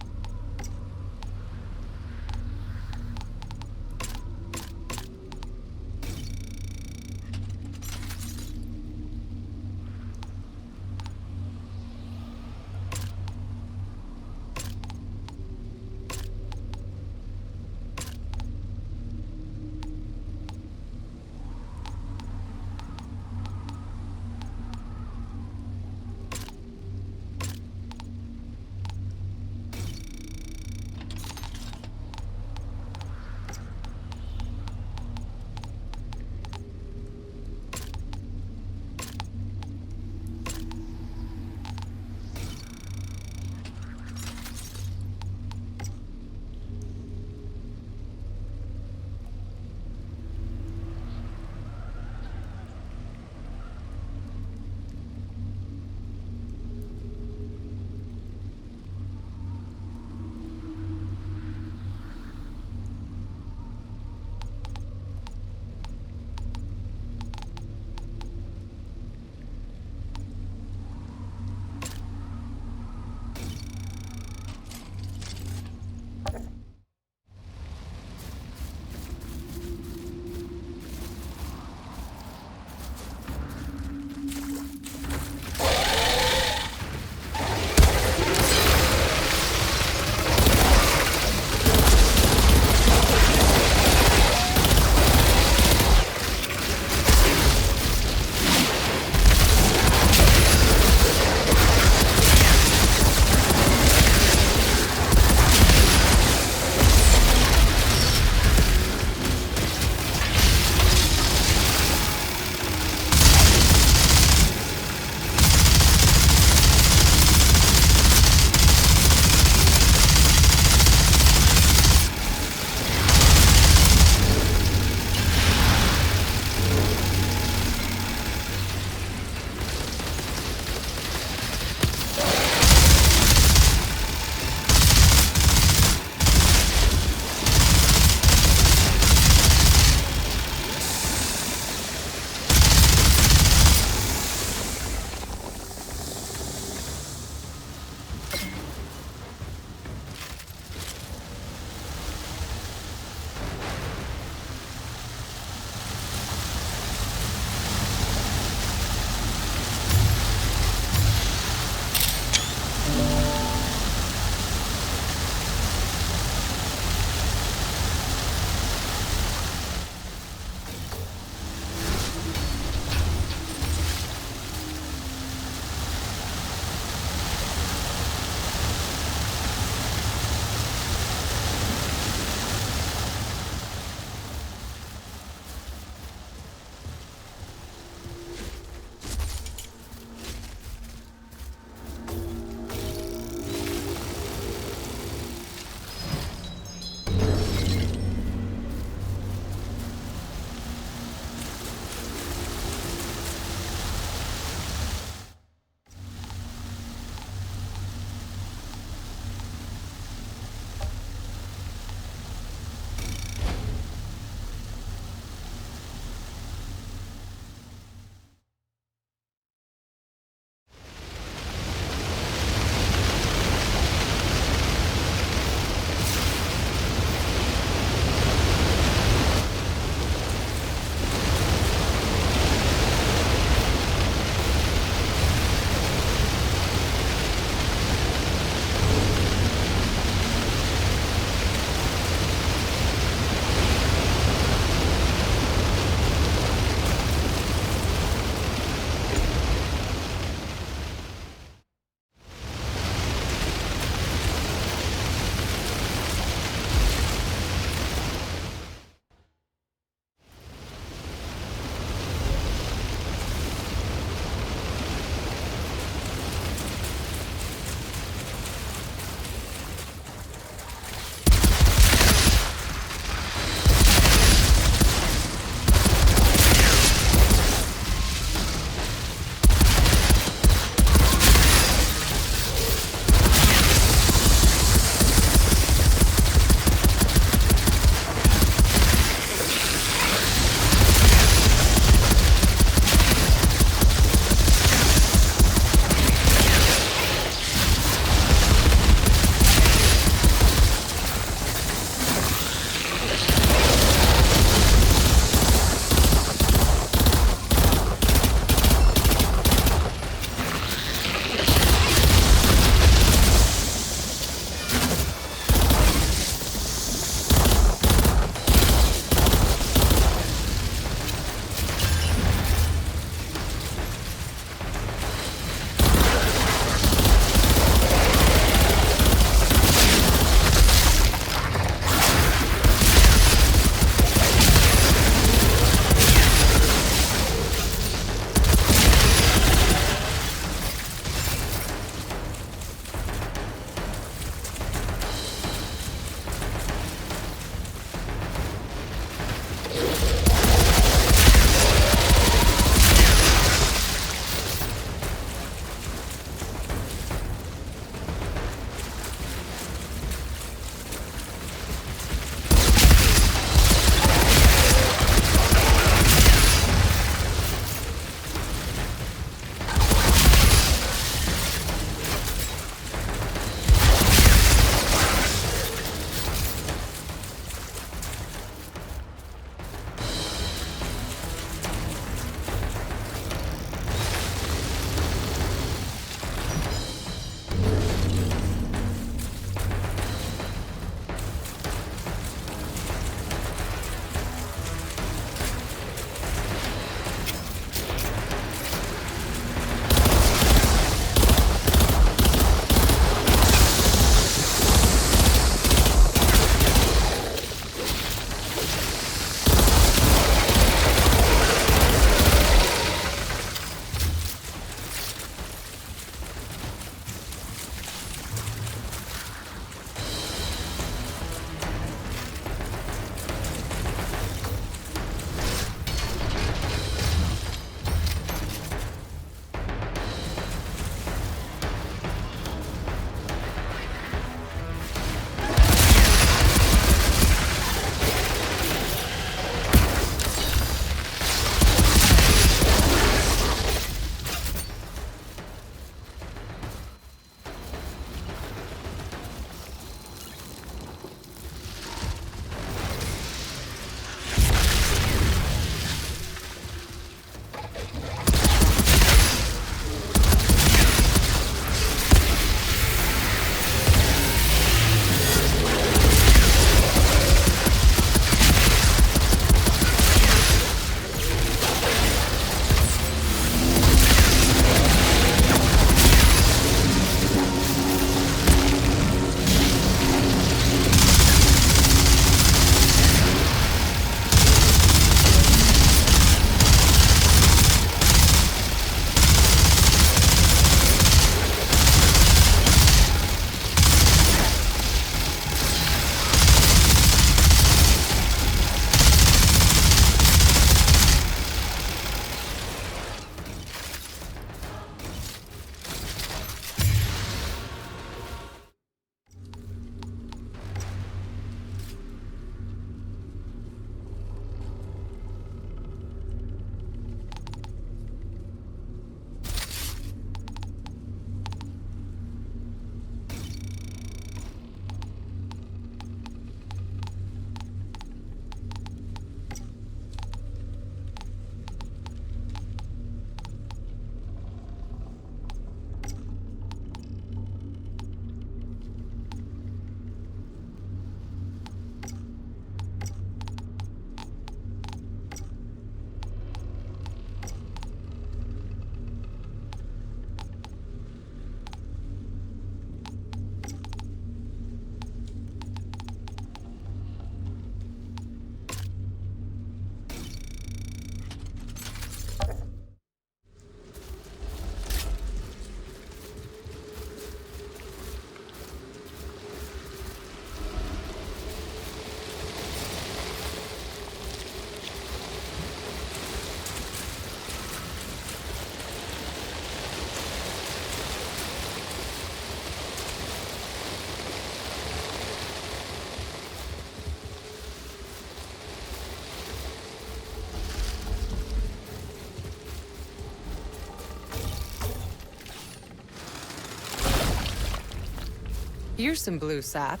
Here's some blue sap,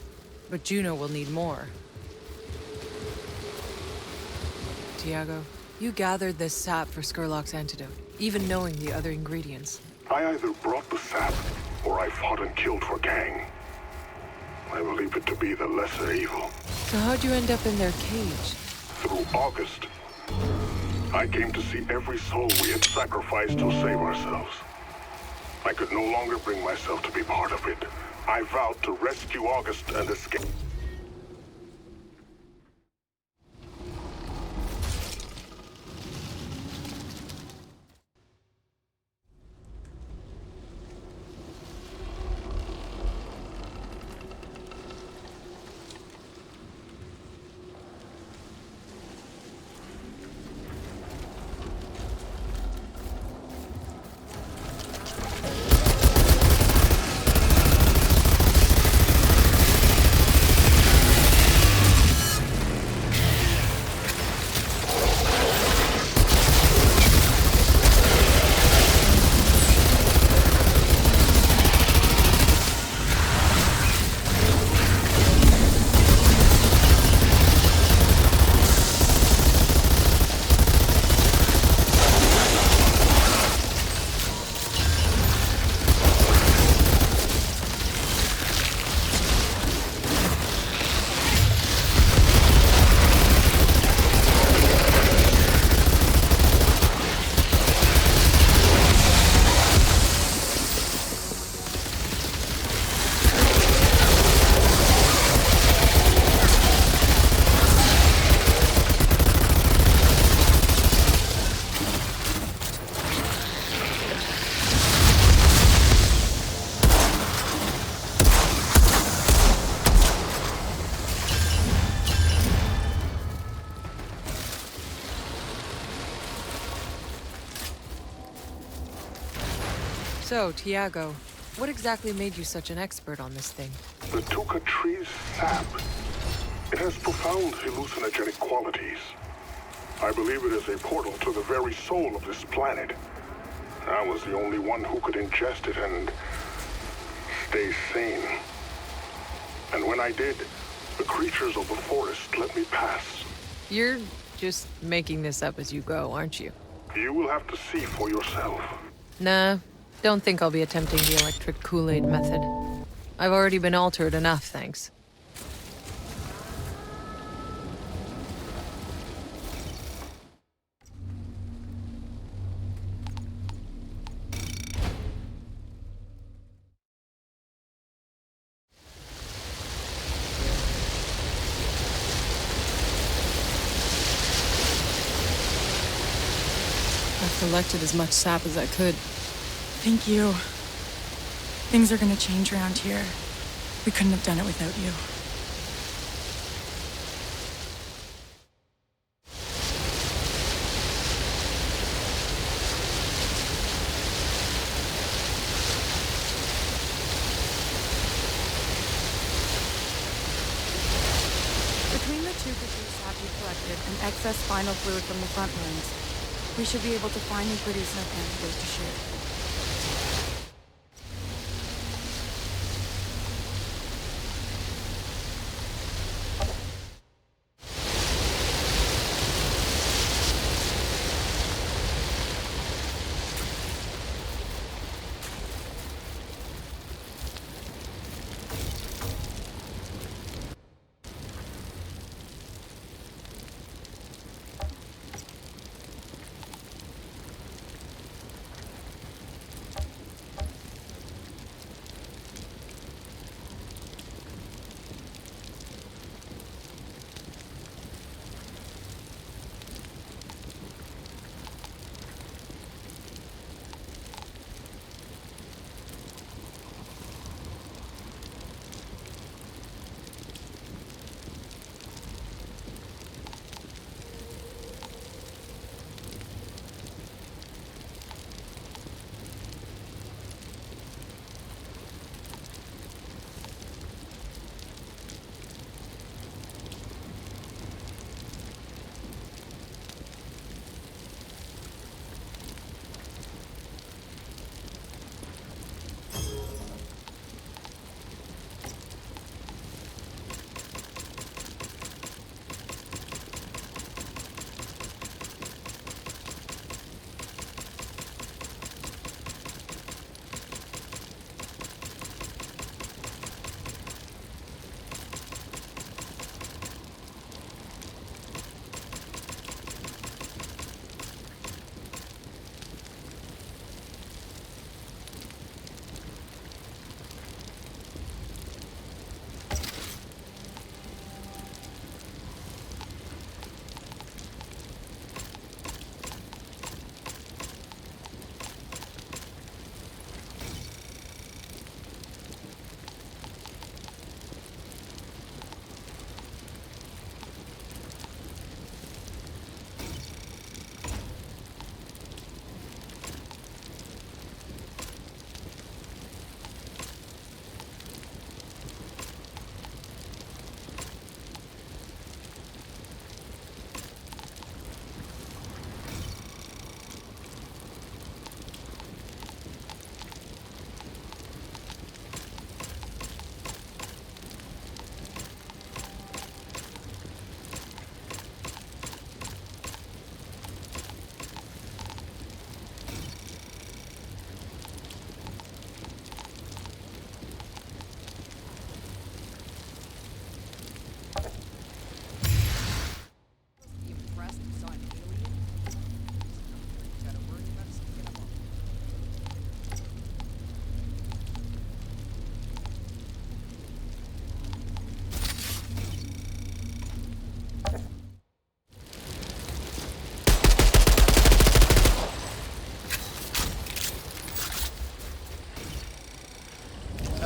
but Juno will need more. Tiago, you gathered this sap for Skurlock's antidote, even knowing the other ingredients. I either brought the sap, or I fought and killed for Kang. I believe it to be the lesser evil. So how'd you end up in their cage? Through August, I came to see every soul we had sacrificed to save ourselves. I could no longer bring myself to be part of it. I vowed to rescue August and escape. So, Tiago, what exactly made you such an expert on this thing? The Tuca tree's sap. It has profound hallucinogenic qualities. I believe it is a portal to the very soul of this planet. I was the only one who could ingest it and stay sane. And when I did, the creatures of the forest let me pass. You're just making this up as you go, aren't you? You will have to see for yourself. Nah, don't think I'll be attempting the electric Kool-Aid method. I've already been altered enough, thanks. I've collected as much sap as I could. Thank you. Things are gonna change around here. We couldn't have done it without you. Between the two Tuca sap you collected and excess spinal fluid from the front wounds, we should be able to finally produce enough antidote to share.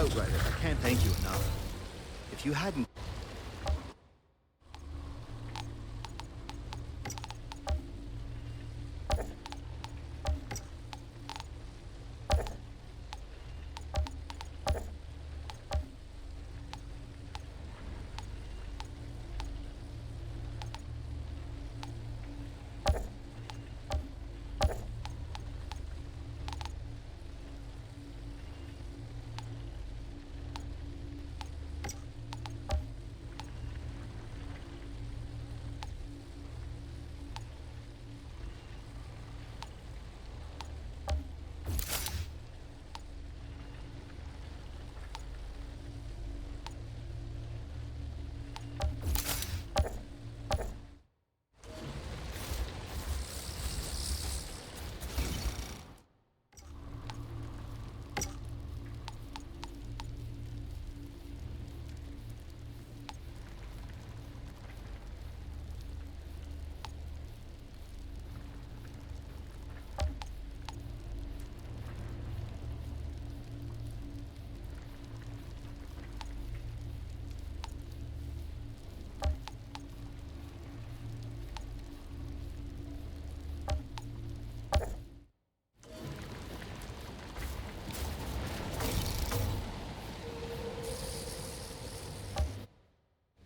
Outrider, I can't thank you enough. If you hadn't...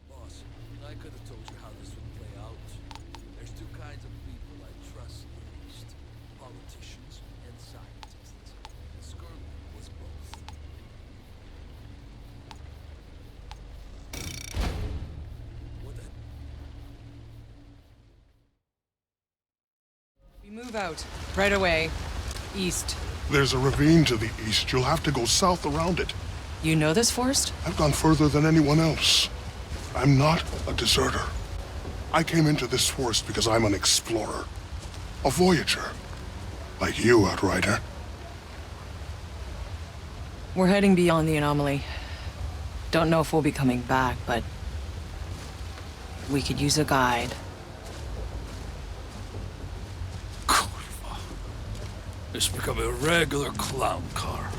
Boss, I could have told you how this would play out. There's two kinds of people I trust the least. Politicians and scientists. Skirl was both. What the... We move out. Right away. East. There's a ravine to the east. You'll have to go south around it. You know this forest? I've gone further than anyone else. I'm not a deserter. I came into this forest because I'm an explorer. A voyager. Like you, Outrider. We're heading beyond the anomaly. Don't know if we'll be coming back, but we could use a guide. It's become a regular clown car.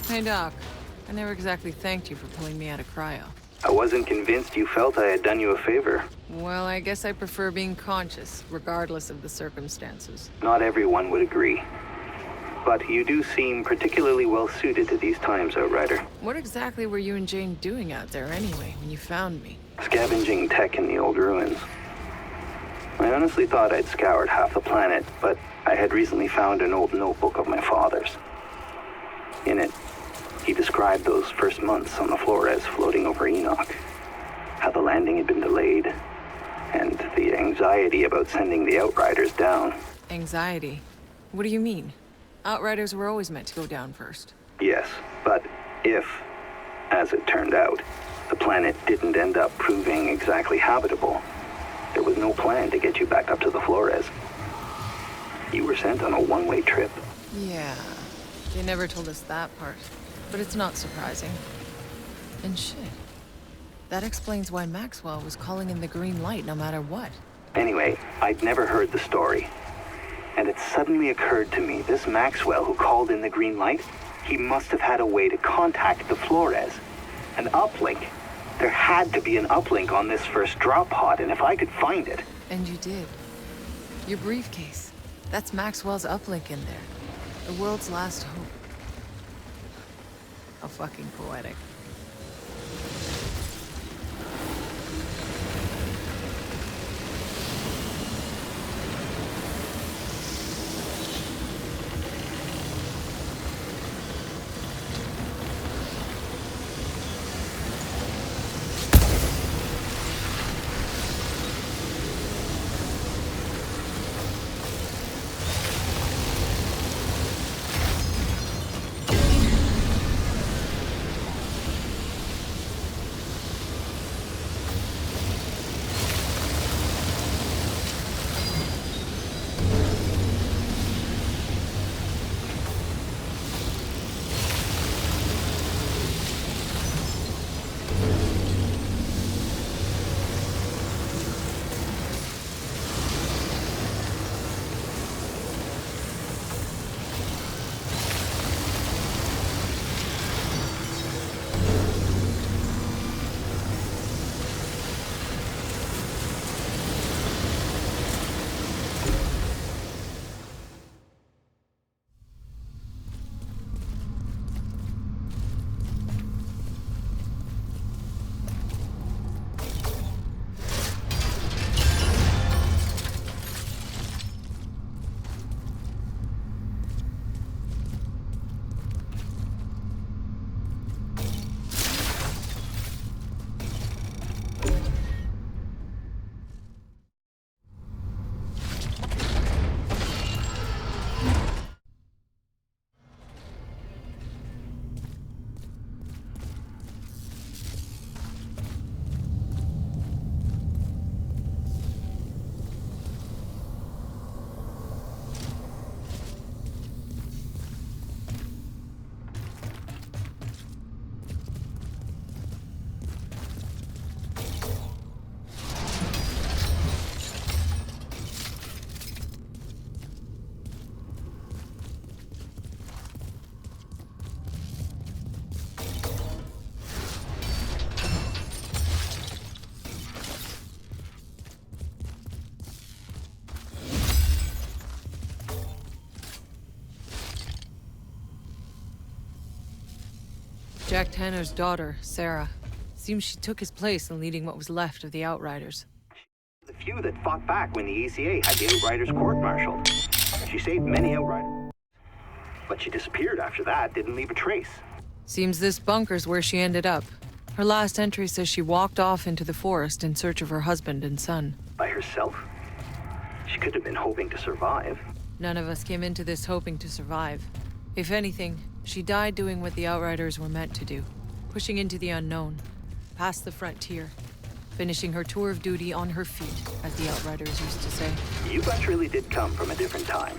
Hey, Doc. I never exactly thanked you for pulling me out of cryo. I wasn't convinced you felt I had done you a favor. Well, I guess I prefer being conscious, regardless of the circumstances. Not everyone would agree. But you do seem particularly well suited to these times, Outrider. What exactly were you and Jane doing out there anyway, when you found me? Scavenging tech in the old ruins. I honestly thought I'd scoured half the planet, but I had recently found an old notebook of my father's. In it, he described those first months on the Flores floating over Enoch. How the landing had been delayed, and the anxiety about sending the Outriders down. Anxiety? What do you mean? Outriders were always meant to go down first. Yes, but if, as it turned out, the planet didn't end up proving exactly habitable, there was no plan to get you back up to the Flores. You were sent on a one-way trip. Yeah, they never told us that part. But it's not surprising. And shit. That explains why Maxwell was calling in the green light no matter what. Anyway, I'd never heard the story. And it suddenly occurred to me, this Maxwell who called in the green light, he must have had a way to contact the Flores. An uplink. There had to be an uplink on this first drop pod, and if I could find it... And you did. Your briefcase. That's Maxwell's uplink in there. The world's last hope. How fucking poetic. Jack Tanner's daughter, Sarah. Seems she took his place in leading what was left of the Outriders. The few that fought back when the ECA had the Outriders court-martialed. She saved many Outriders. But she disappeared after that, didn't leave a trace. Seems this bunker's where she ended up. Her last entry says she walked off into the forest in search of her husband and son. By herself? She could have been hoping to survive. None of us came into this hoping to survive. If anything, she died doing what the Outriders were meant to do. Pushing into the unknown. Past the frontier. Finishing her tour of duty on her feet, as the Outriders used to say. You bunch really did come from a different time.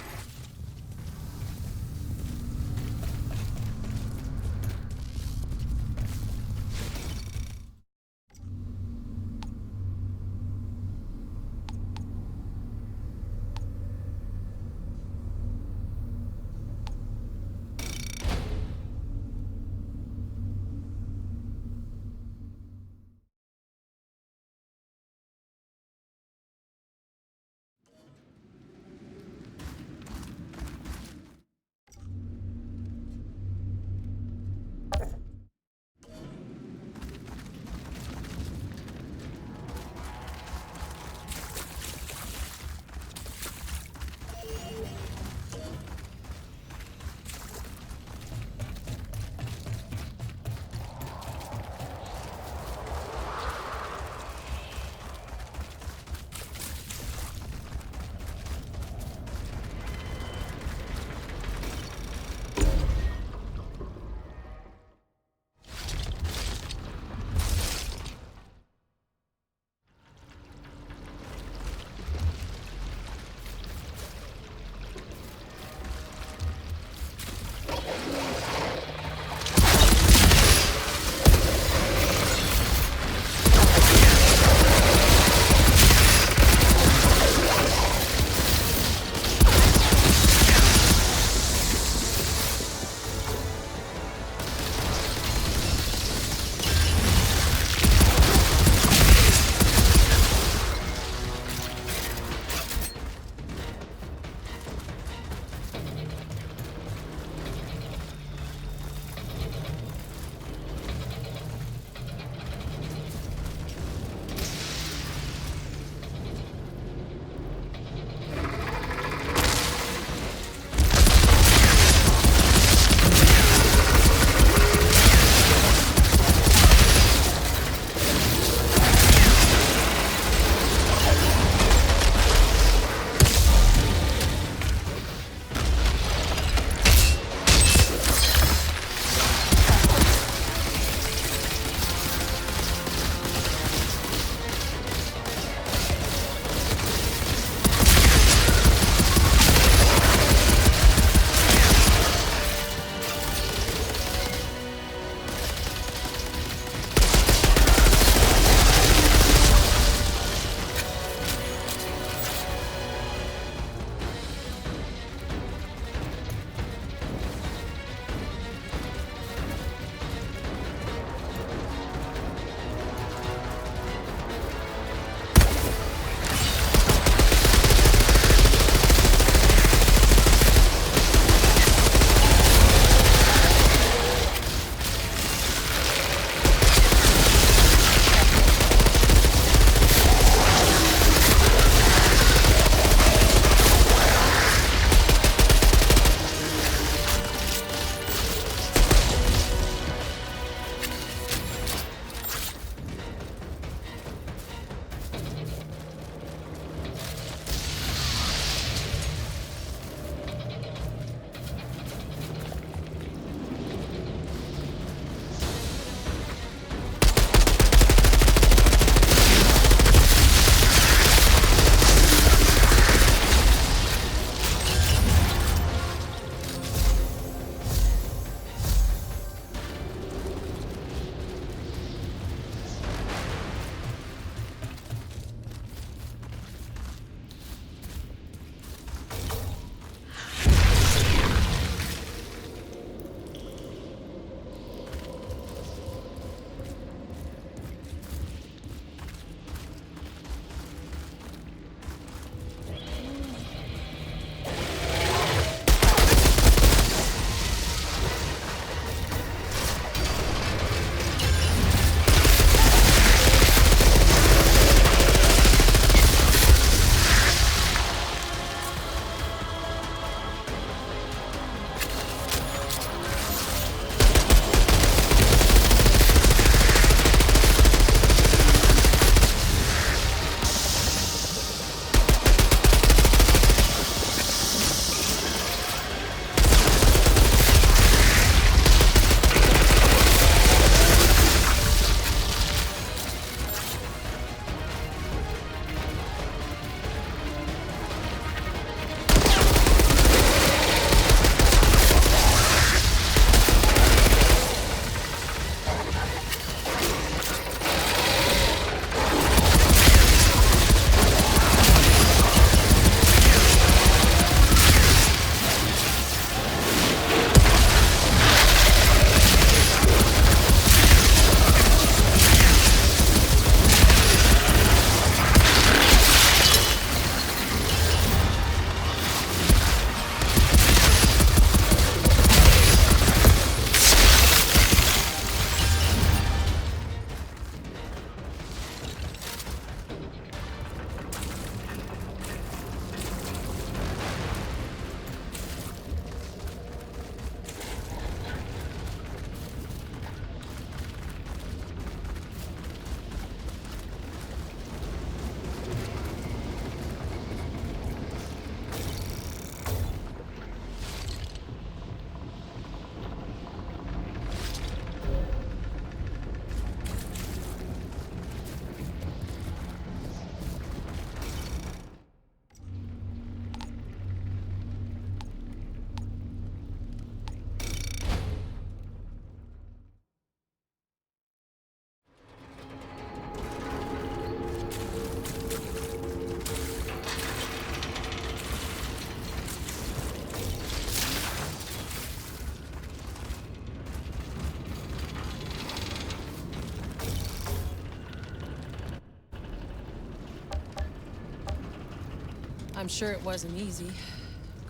I'm sure it wasn't easy,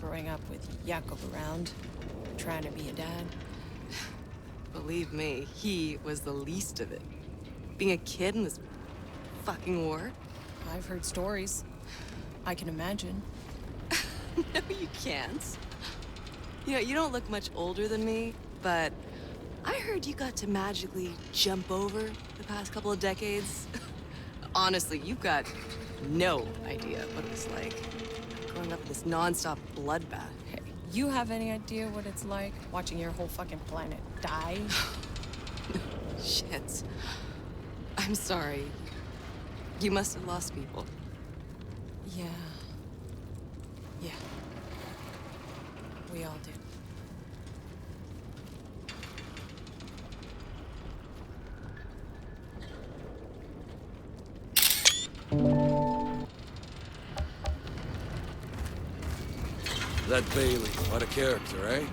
growing up with Jakob around, trying to be a dad. Believe me, he was the least of it. Being a kid in this fucking war. I've heard stories. I can imagine. No, you can't. You know, you don't look much older than me, but I heard you got to magically jump over the past couple of decades. Honestly, you've got no idea what it was like growing up in this non-stop bloodbath. Hey, you have any idea what it's like watching your whole fucking planet die? Shit. I'm sorry. You must have lost people. Yeah. Yeah. We all did. That Bailey, what a character, eh?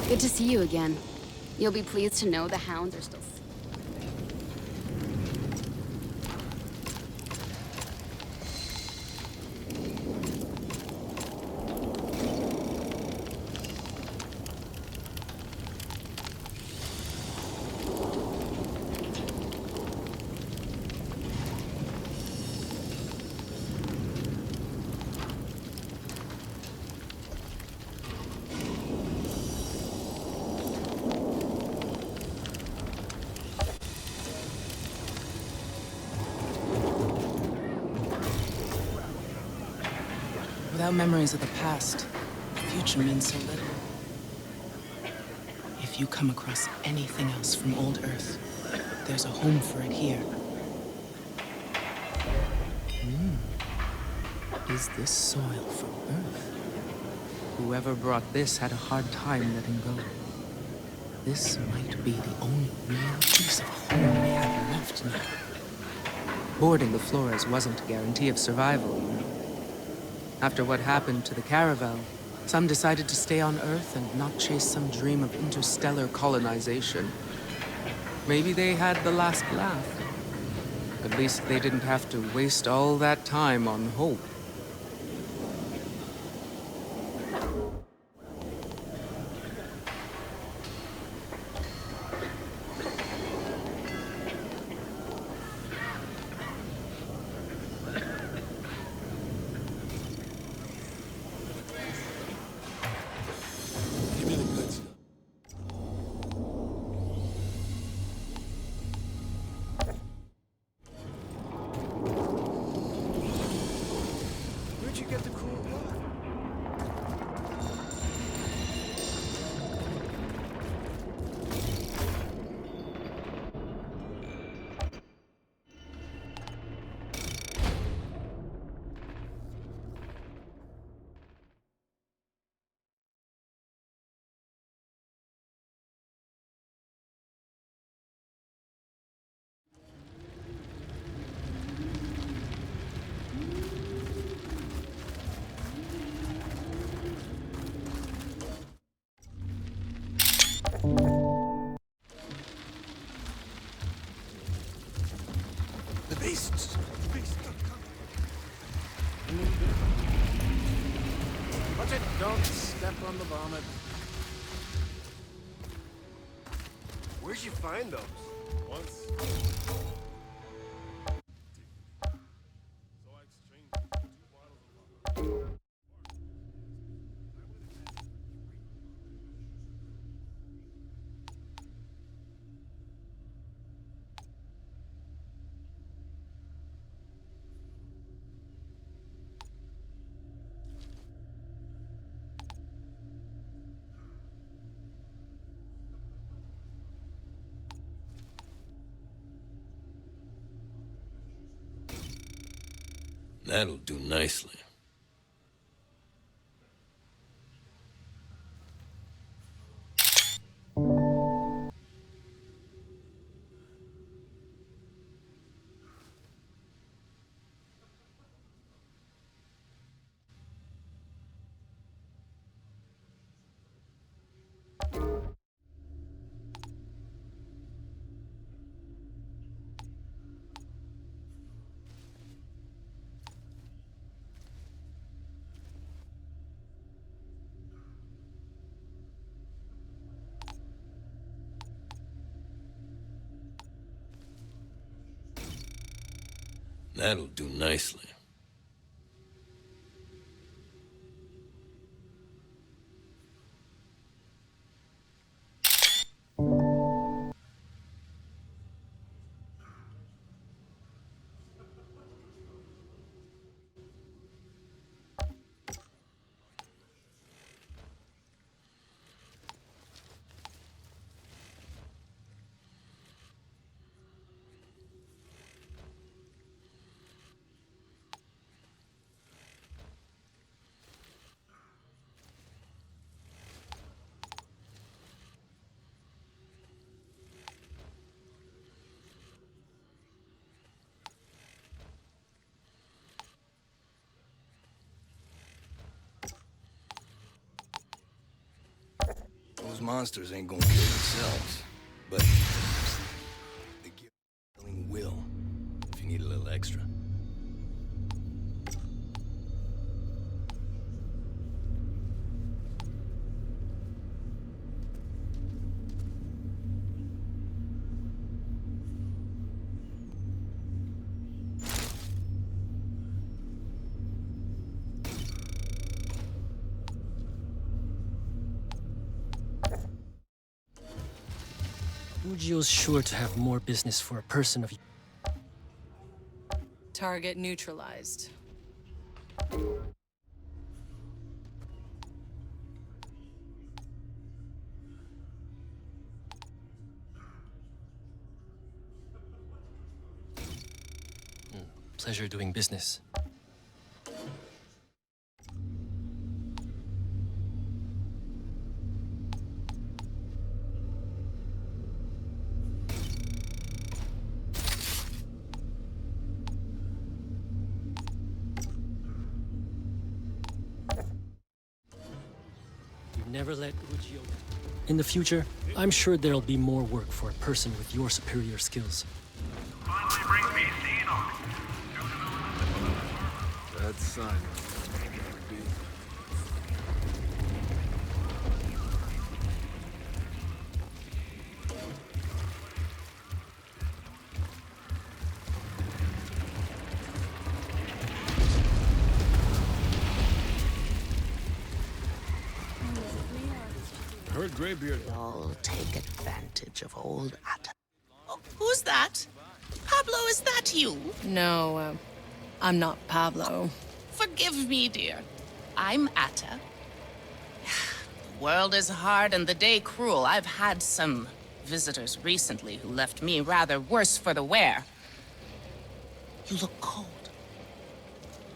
Good to see you again. You'll be pleased to know the hounds are still... Without memories of the past, future means so little. If you come across anything else from old Earth, there's a home for it here. Is this soil from Earth? Whoever brought this had a hard time letting go. This might be the only real piece of home they have left now. Boarding the Flores wasn't a guarantee of survival, you know. After what happened to the Caravel, some decided to stay on Earth and not chase some dream of interstellar colonization. Maybe they had the last laugh. At least they didn't have to waste all that time on hope. Give me the good stuff. Where'd you get the cool blood? The beasts! The beasts are coming! Watch it! Don't step on the vomit. Where'd you find those? Once. So I exchanged 2 bottles of vomit. That'll do nicely. That'll do nicely. Those monsters ain't gonna kill themselves, but they give killing will if you need a little extra. Ugio's sure to have more business for a person of... Target neutralized. pleasure doing business. You never let Ujio... In the future, I'm sure there'll be more work for a person with your superior skills. Bad sign. Heard Greybeard. Y'all take advantage of old Atta. Oh, who's that? Pablo, is that you? No, I'm not Pablo. Forgive me, dear. I'm Atta. The world is hard and the day cruel. I've had some visitors recently who left me rather worse for the wear. You look cold.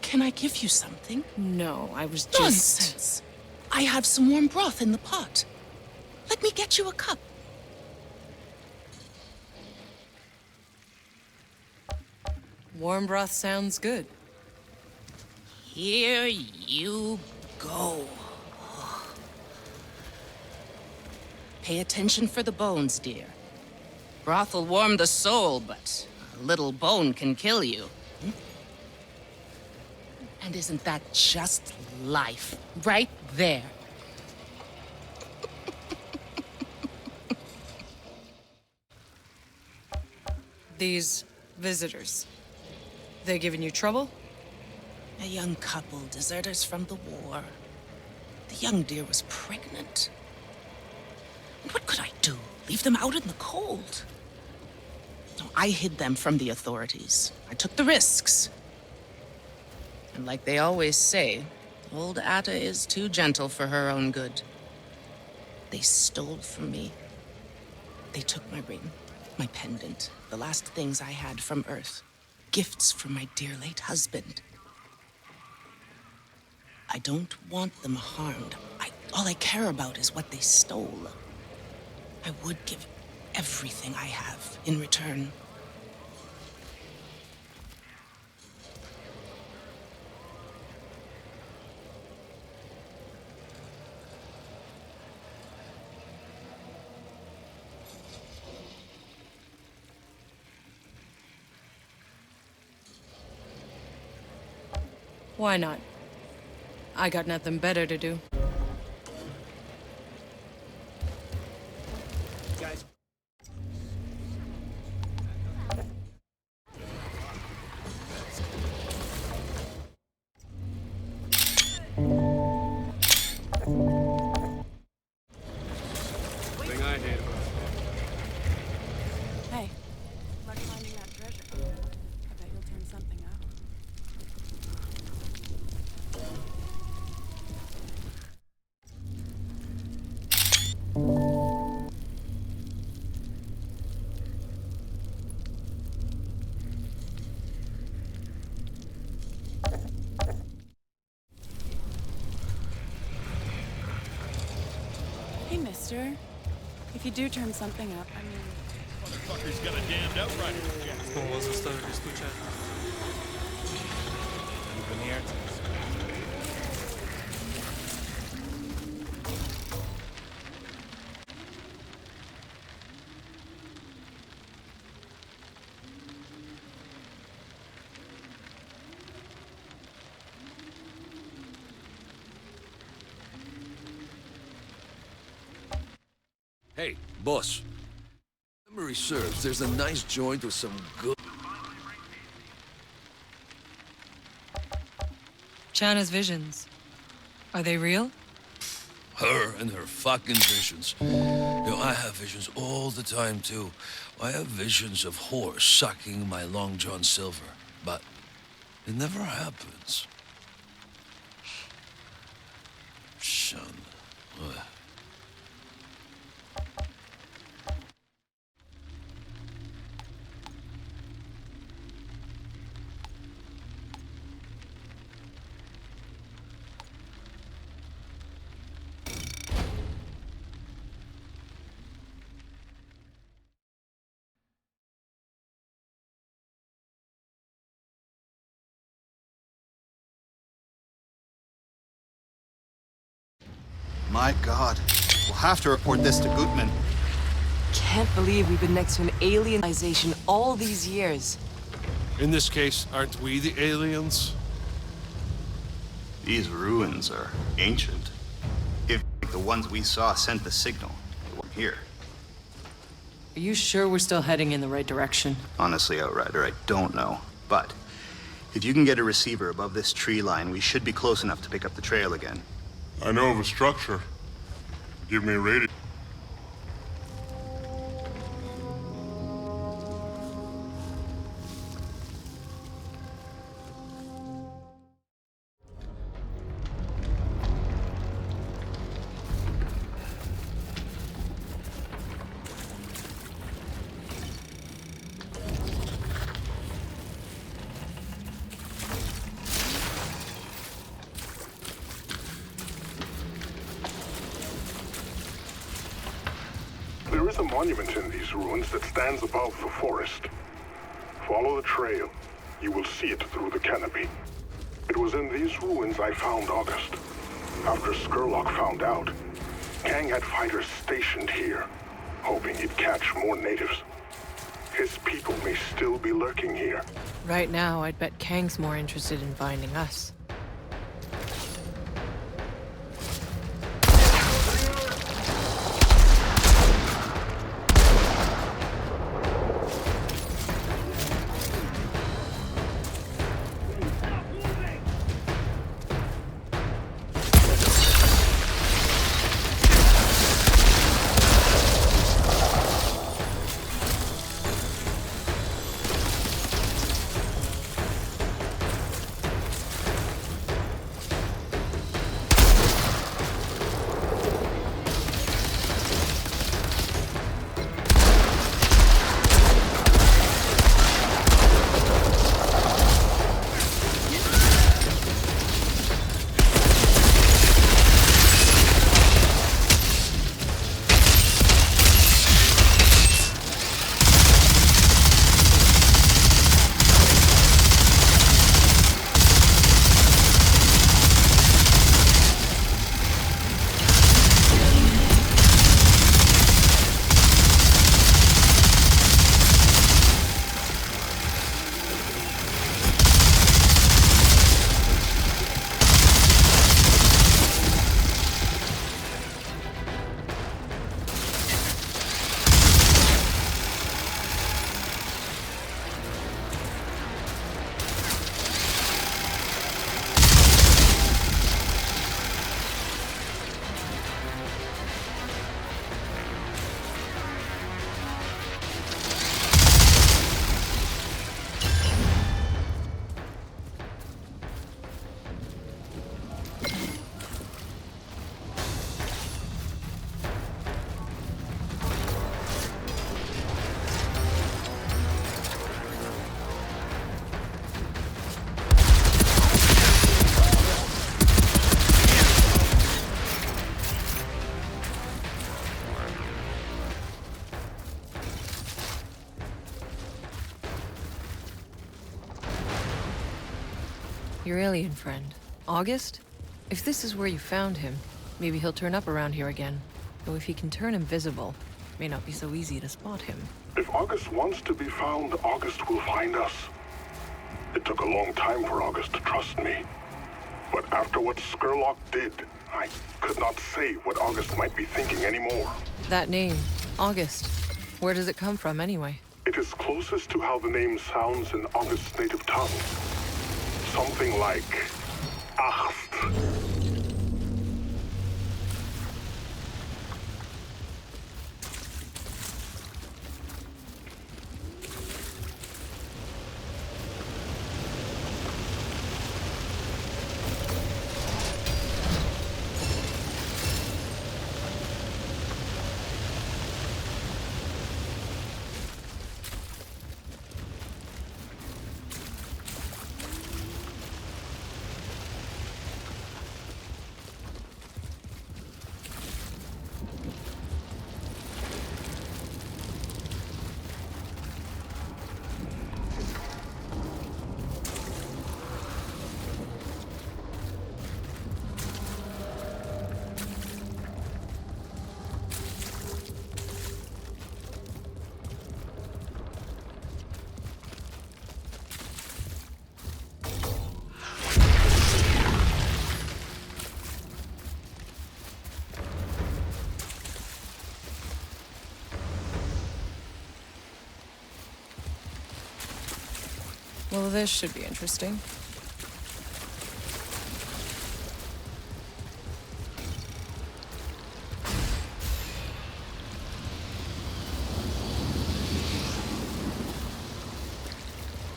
Can I give you something? No, I was just... Nonsense! I have some warm broth in the pot. Let me get you a cup. Warm broth sounds good. Here you go. Pay attention for the bones, dear. Broth will warm the soul, but a little bone can kill you. And isn't that just life? Right there. These visitors, they giving you trouble? A young couple, deserters from the war. The young dear was pregnant. And what could I do? Leave them out in the cold? No, I hid them from the authorities. I took the risks. And like they always say, old Atta is too gentle for her own good. They stole from me. They took my ring, my pendant, the last things I had from Earth. Gifts from my dear late husband. I don't want them harmed. All I care about is what they stole. I would give everything I have in return. Why not? I got nothing better to do. Guys. Thing I hate about Hey, luck finding that treasure. I bet you'll turn something up. Hey, mister. If you do turn something up, I mean... Motherfucker's got a damned Outriders jacket. ¿Cómo vas a estar escuchando? You've been here? Hey, boss. Memory serves, there's a nice joint with some good... Chana's visions. Are they real? Her and her fucking visions. You know, I have visions all the time, too. I have visions of horse sucking my Long John Silver, but it never happens. Son. Ugh. My God. We'll have to report this to Gutman. Can't believe we've been next to an alienization all these years. In this case, aren't we the aliens? These ruins are ancient. If the ones we saw sent the signal, they weren't here. Are you sure we're still heading in the right direction? Honestly, Outrider, I don't know. But if you can get a receiver above this tree line, we should be close enough to pick up the trail again. I know of a structure. Give me a radio. There is a monument in these ruins that stands above the forest. Follow the trail. You will see it through the canopy. It was in these ruins I found August. After Skurlock found out, Kang had fighters stationed here, hoping he'd catch more natives. His people may still be lurking here. Right now, I'd bet Kang's more interested in finding us. Your alien friend, August? If this is where you found him, maybe he'll turn up around here again. Though if he can turn invisible, it may not be so easy to spot him. If August wants to be found, August will find us. It took a long time for August to trust me. But after what Skurlock did, I could not say what August might be thinking anymore. That name, August, where does it come from anyway? It is closest to how the name sounds in August's native tongue. Something like Acht. Well, this should be interesting.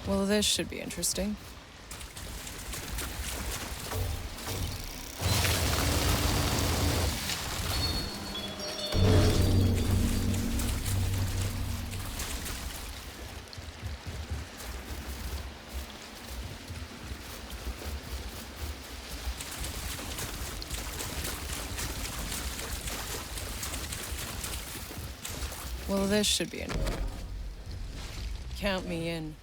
Well, this should be interesting. Well, this should be interesting. Count me in.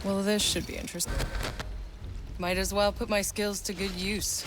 Well, this should be interesting. Might as well put my skills to good use.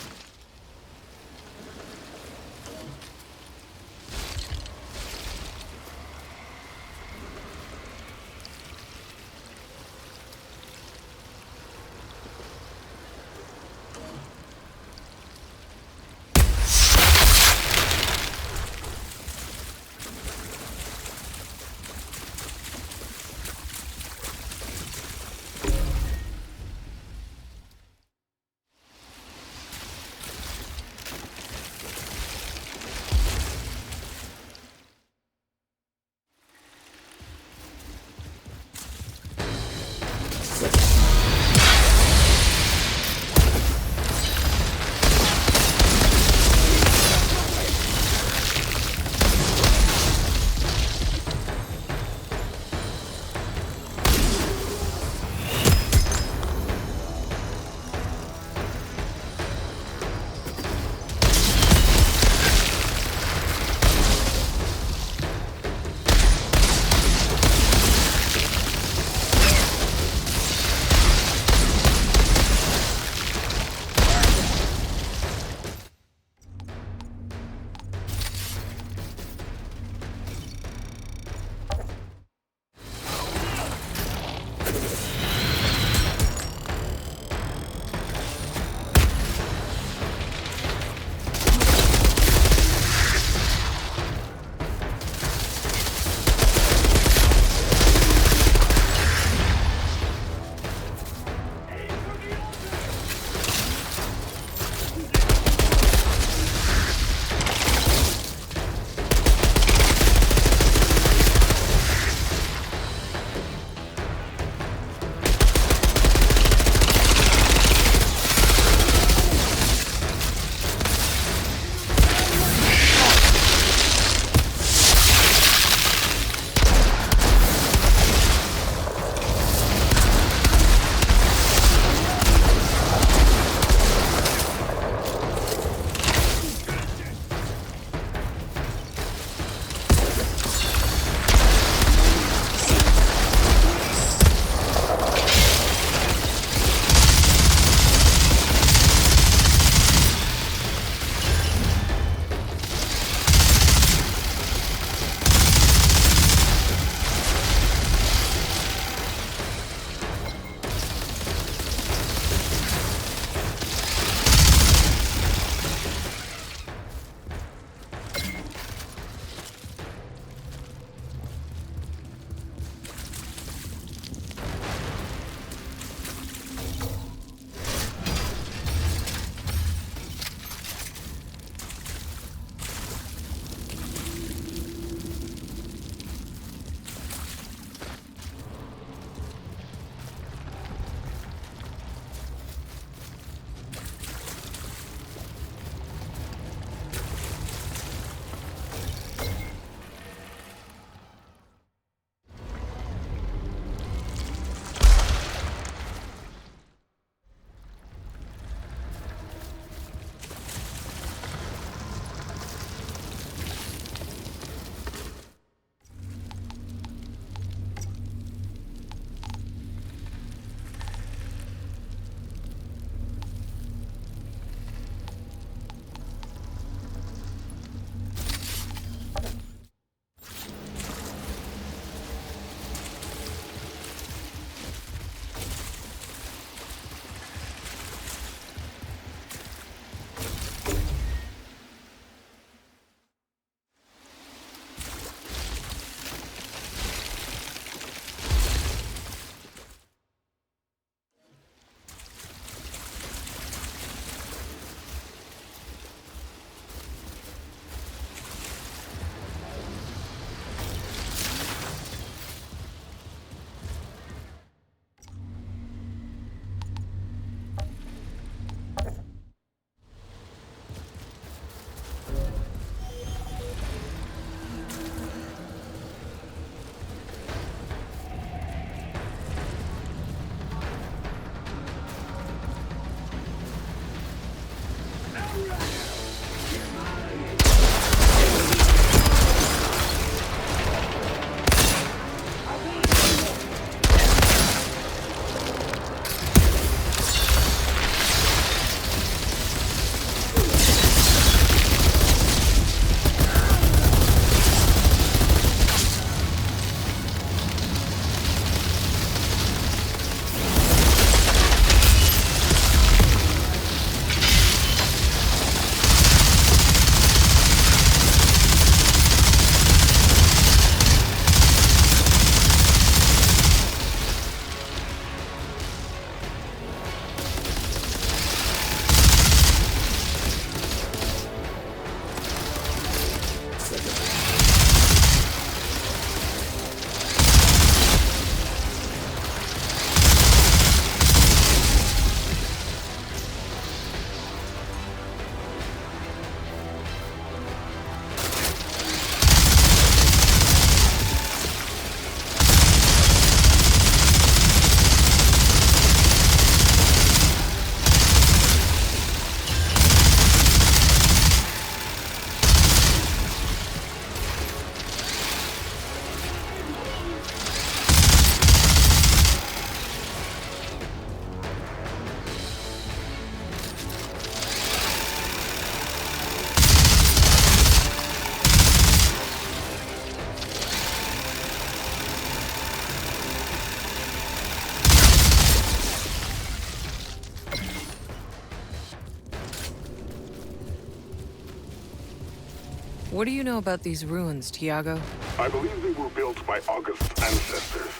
What do you know about these ruins, Tiago? I believe they were built by August's ancestors.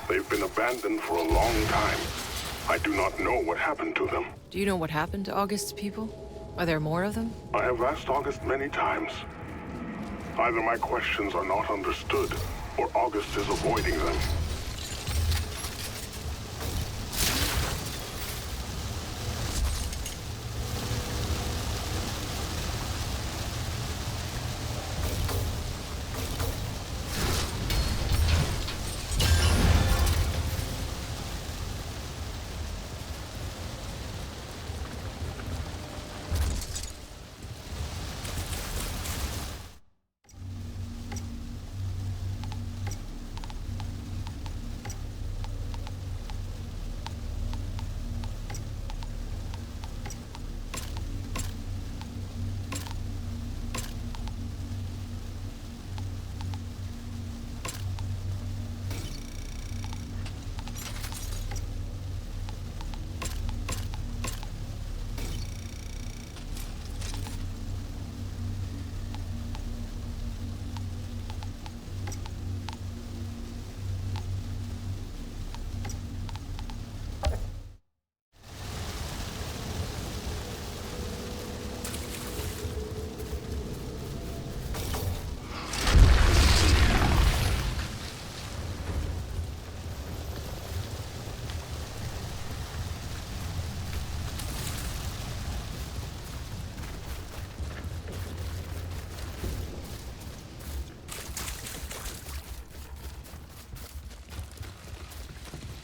They've been abandoned for a long time. I do not know what happened to them. Do you know what happened to August's people? Are there more of them? I have asked August many times. Either my questions are not understood, or August is avoiding them.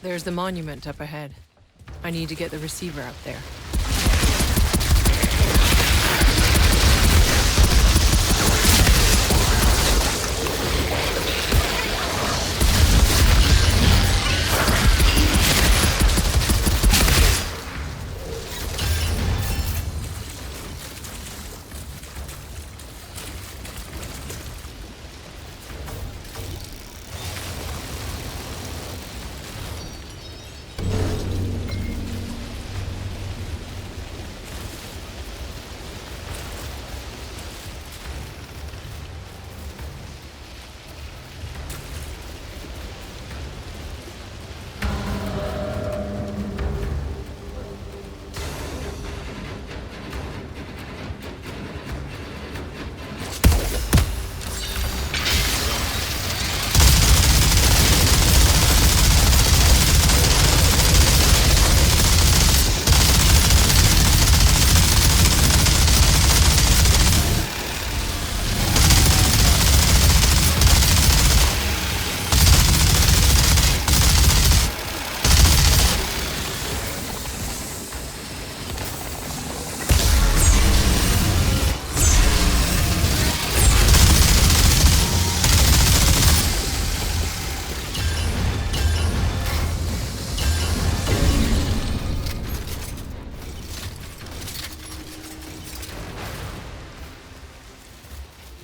There's the monument up ahead. I need to get the receiver up there.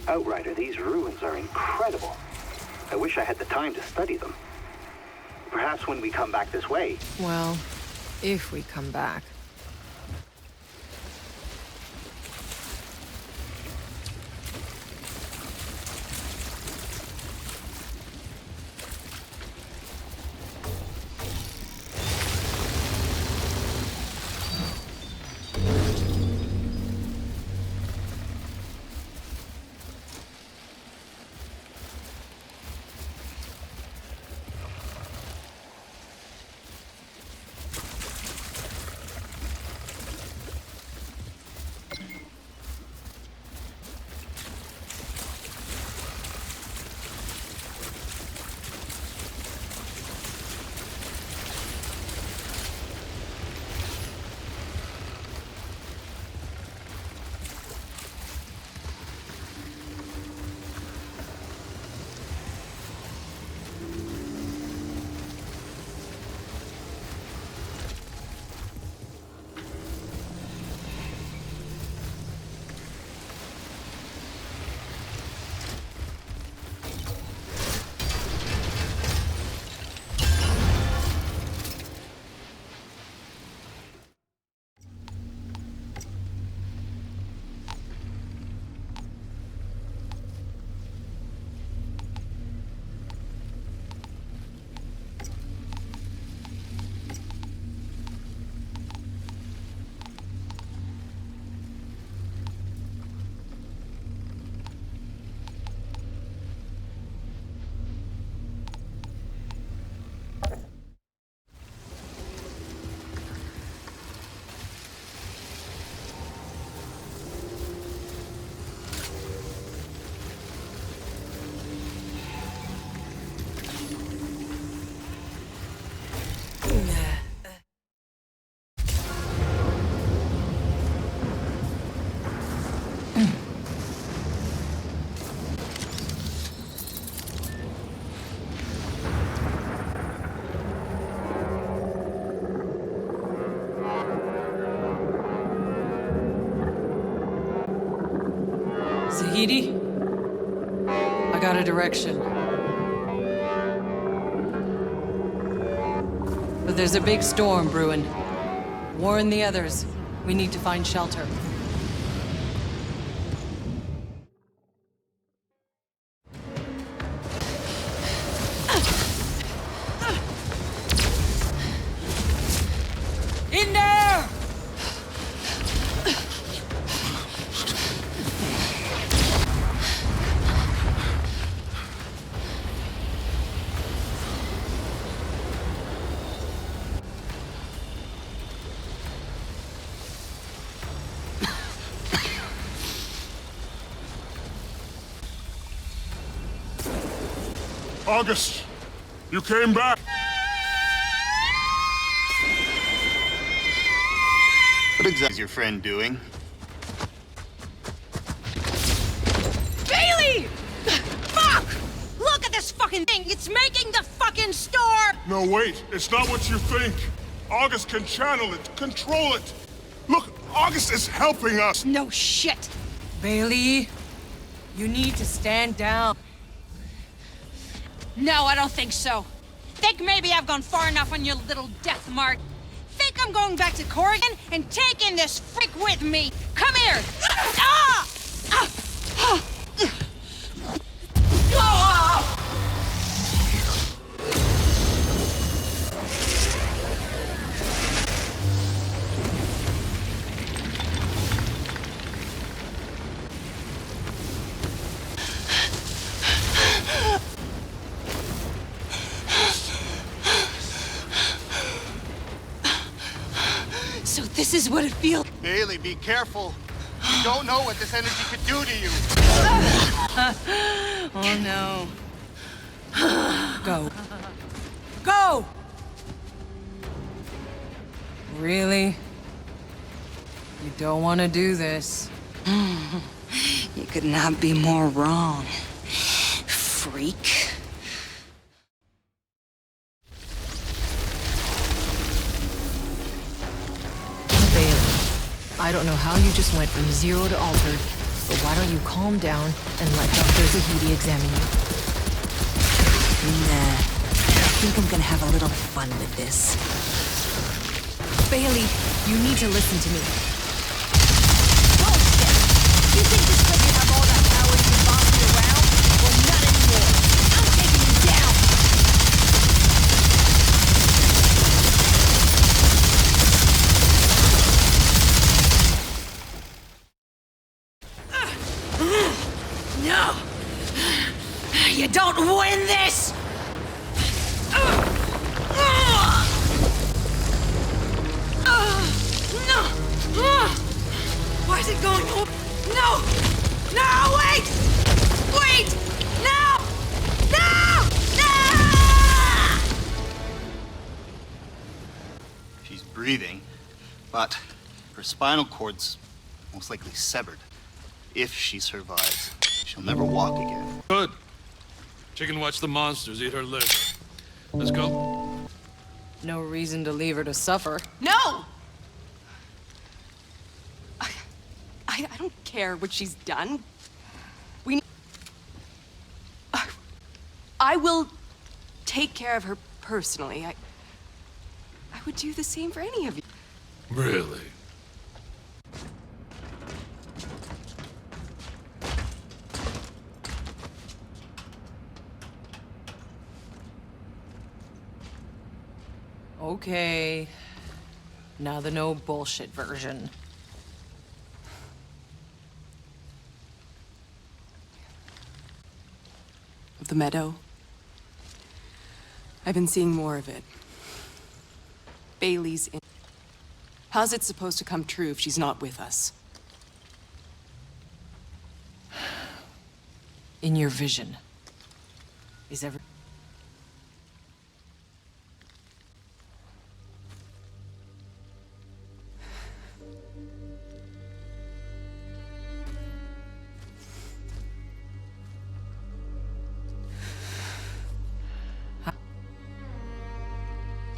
Outrider, these ruins are incredible. I wish I had the time to study them. Perhaps when we come back this way. Well, if we come back. Zahidi? I got a direction. But there's a big storm brewing. Warn the others. We need to find shelter. In there! August, you came back. What exactly is your friend doing? Bailey! Fuck! Look at this fucking thing! It's making the fucking storm! No, wait. It's not what you think. August can channel it, control it. Look, August is helping us. No shit! Bailey, you need to stand down. No, I don't think so. Think maybe I've gone far enough on your little death march. Think I'm going back to Corrigan and taking this freak with me. Come here! Ah! Ah! Ah! Ah! So this is what it feels. Bailey, be careful. You don't know what this energy could do to you. Oh no. Go. Go! Really? You don't want to do this. You could not be more wrong, freak. I don't know how you just went from 0 to altered, but why don't you calm down and let Dr. Zahidi examine you? Nah. I think I'm gonna have a little fun with this. Bailey, you need to listen to me. Bullshit! You think just because you have all that power you can boss me around? Well, not anymore. I'm taking you down! No! You don't win this! No! Why is it going over? No! No, wait! Wait! No! No! No! She's breathing, but her spinal cord's most likely severed. If she survives, she'll never walk again. Good. She can watch the monsters eat her liver. Let's go. No reason to leave her to suffer. No! I don't care what she's done. I will take care of her personally. I would do the same for any of you. Really? Okay. Now the no bullshit version. Of the meadow. I've been seeing more of it. Bailey's in. How's it supposed to come true if she's not with us? In your vision. Is every...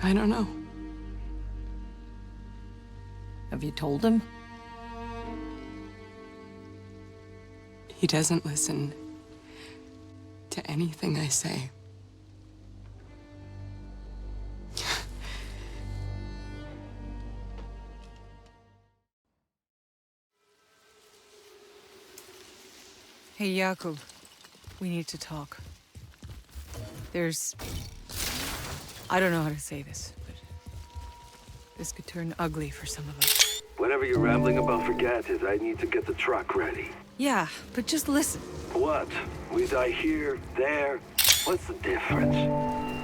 I don't know. Have you told him? He doesn't listen to anything I say. Hey, Jakub. We need to talk. I don't know how to say this, but this could turn ugly for some of us. Whatever you're rambling about, forget it. I need to get the truck ready. Yeah, but just listen. What? We die here, there? What's the difference?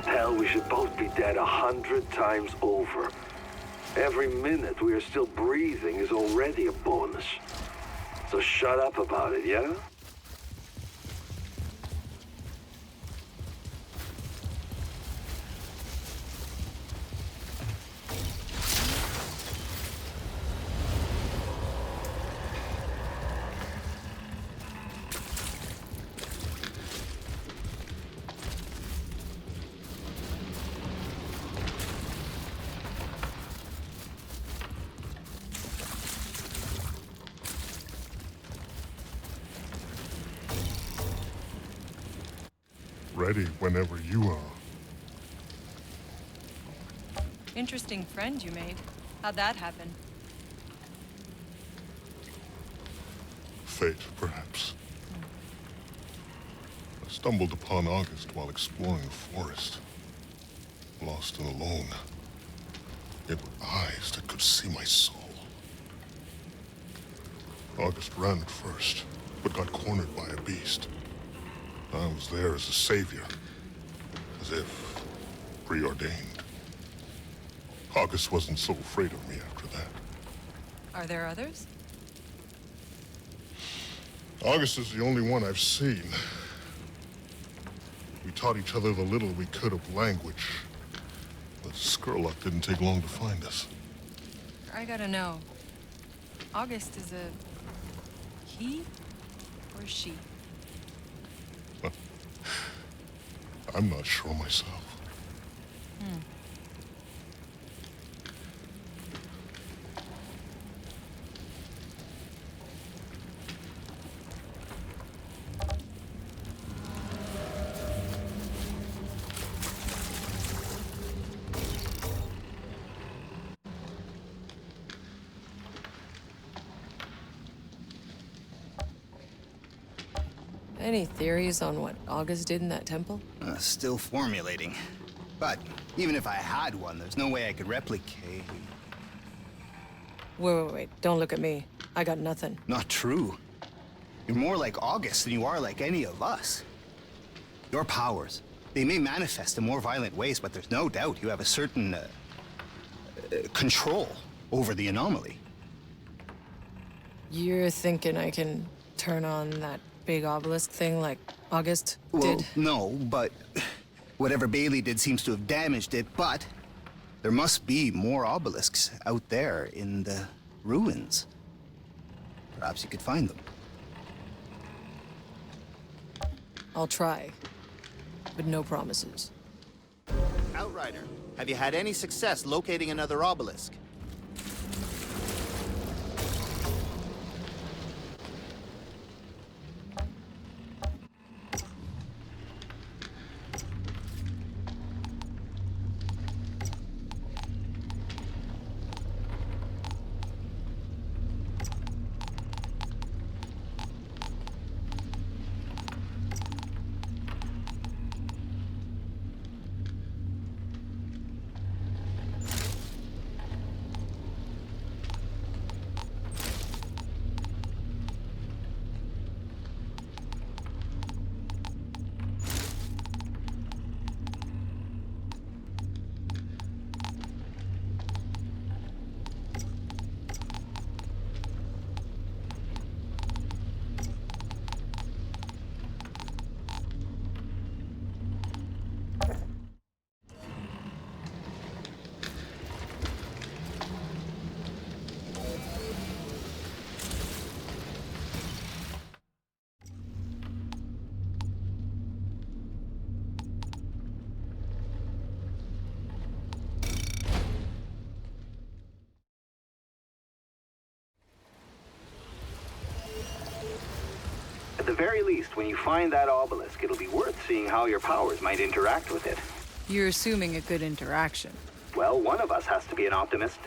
Hell, we should both be dead 100 times over. Every minute we are still breathing is already a bonus. So shut up about it, yeah? Ready whenever you are. Interesting friend you made. How'd that happen? Fate, perhaps. I stumbled upon August while exploring the forest. Lost and alone. Yet with eyes that could see my soul. August ran at first, but got cornered by a beast. I was there as a savior, as if preordained. August wasn't so afraid of me after that. Are there others? August is the only one I've seen. We taught each other the little we could of language, but Skurlock didn't take long to find us. I gotta know. August is a he or she? I'm not sure myself. Any theories on what August did in that temple? Still formulating. But even if I had one, there's no way I could replicate. Wait. Don't look at me. I got nothing. Not true. You're more like August than you are like any of us. Your powers, they may manifest in more violent ways, but there's no doubt you have a certain control over the anomaly. You're thinking I can turn on that big obelisk thing like August did? No, but whatever Bailey did seems to have damaged it, but there must be more obelisks out there in the ruins. Perhaps you could find them. I'll try, but no promises. Outrider, have you had any success locating another obelisk? very least, when you find that obelisk, it'll be worth seeing how your powers might interact with it. You're assuming a good interaction. Well, one of us has to be an optimist.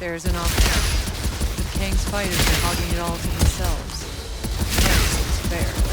There's an option. The Kang's fighters are hogging it all to themselves. Yes, it's fair.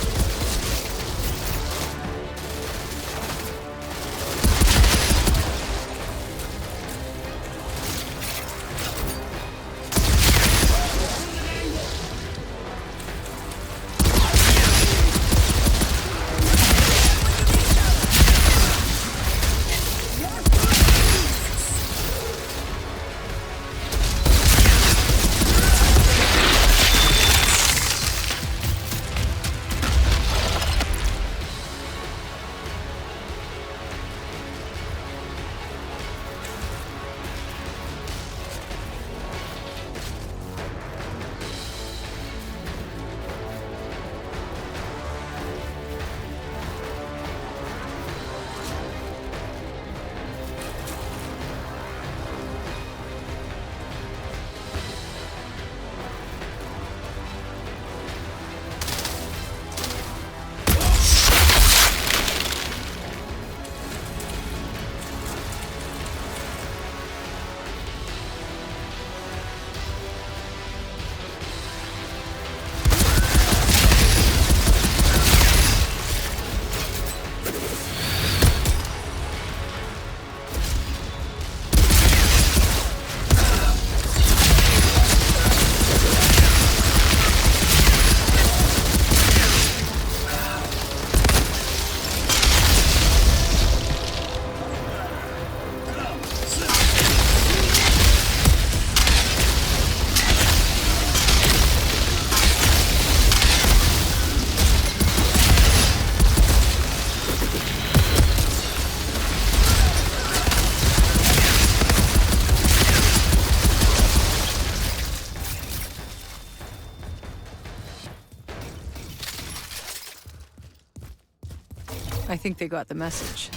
think they got the message.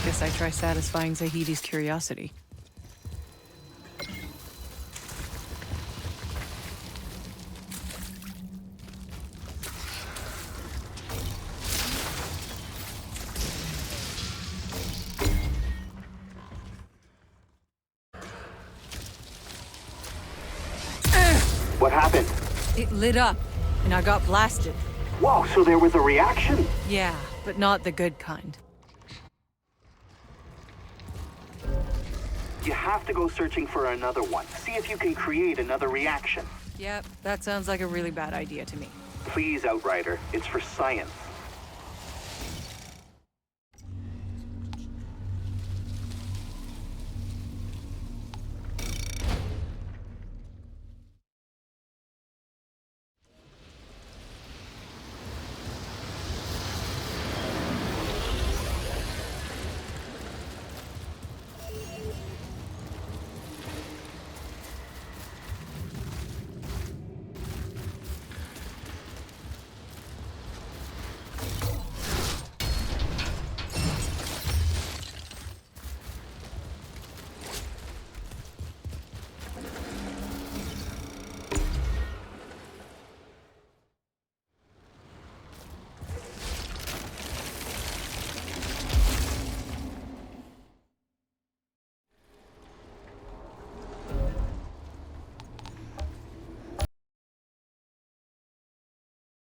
Guess I try satisfying Zahidi's curiosity. What happened? It lit up, and I got blasted. Whoa, so there was a reaction? Yeah, but not the good kind. You have to go searching for another one. See if you can create another reaction. Yep, that sounds like a really bad idea to me. Please, Outrider. It's for science.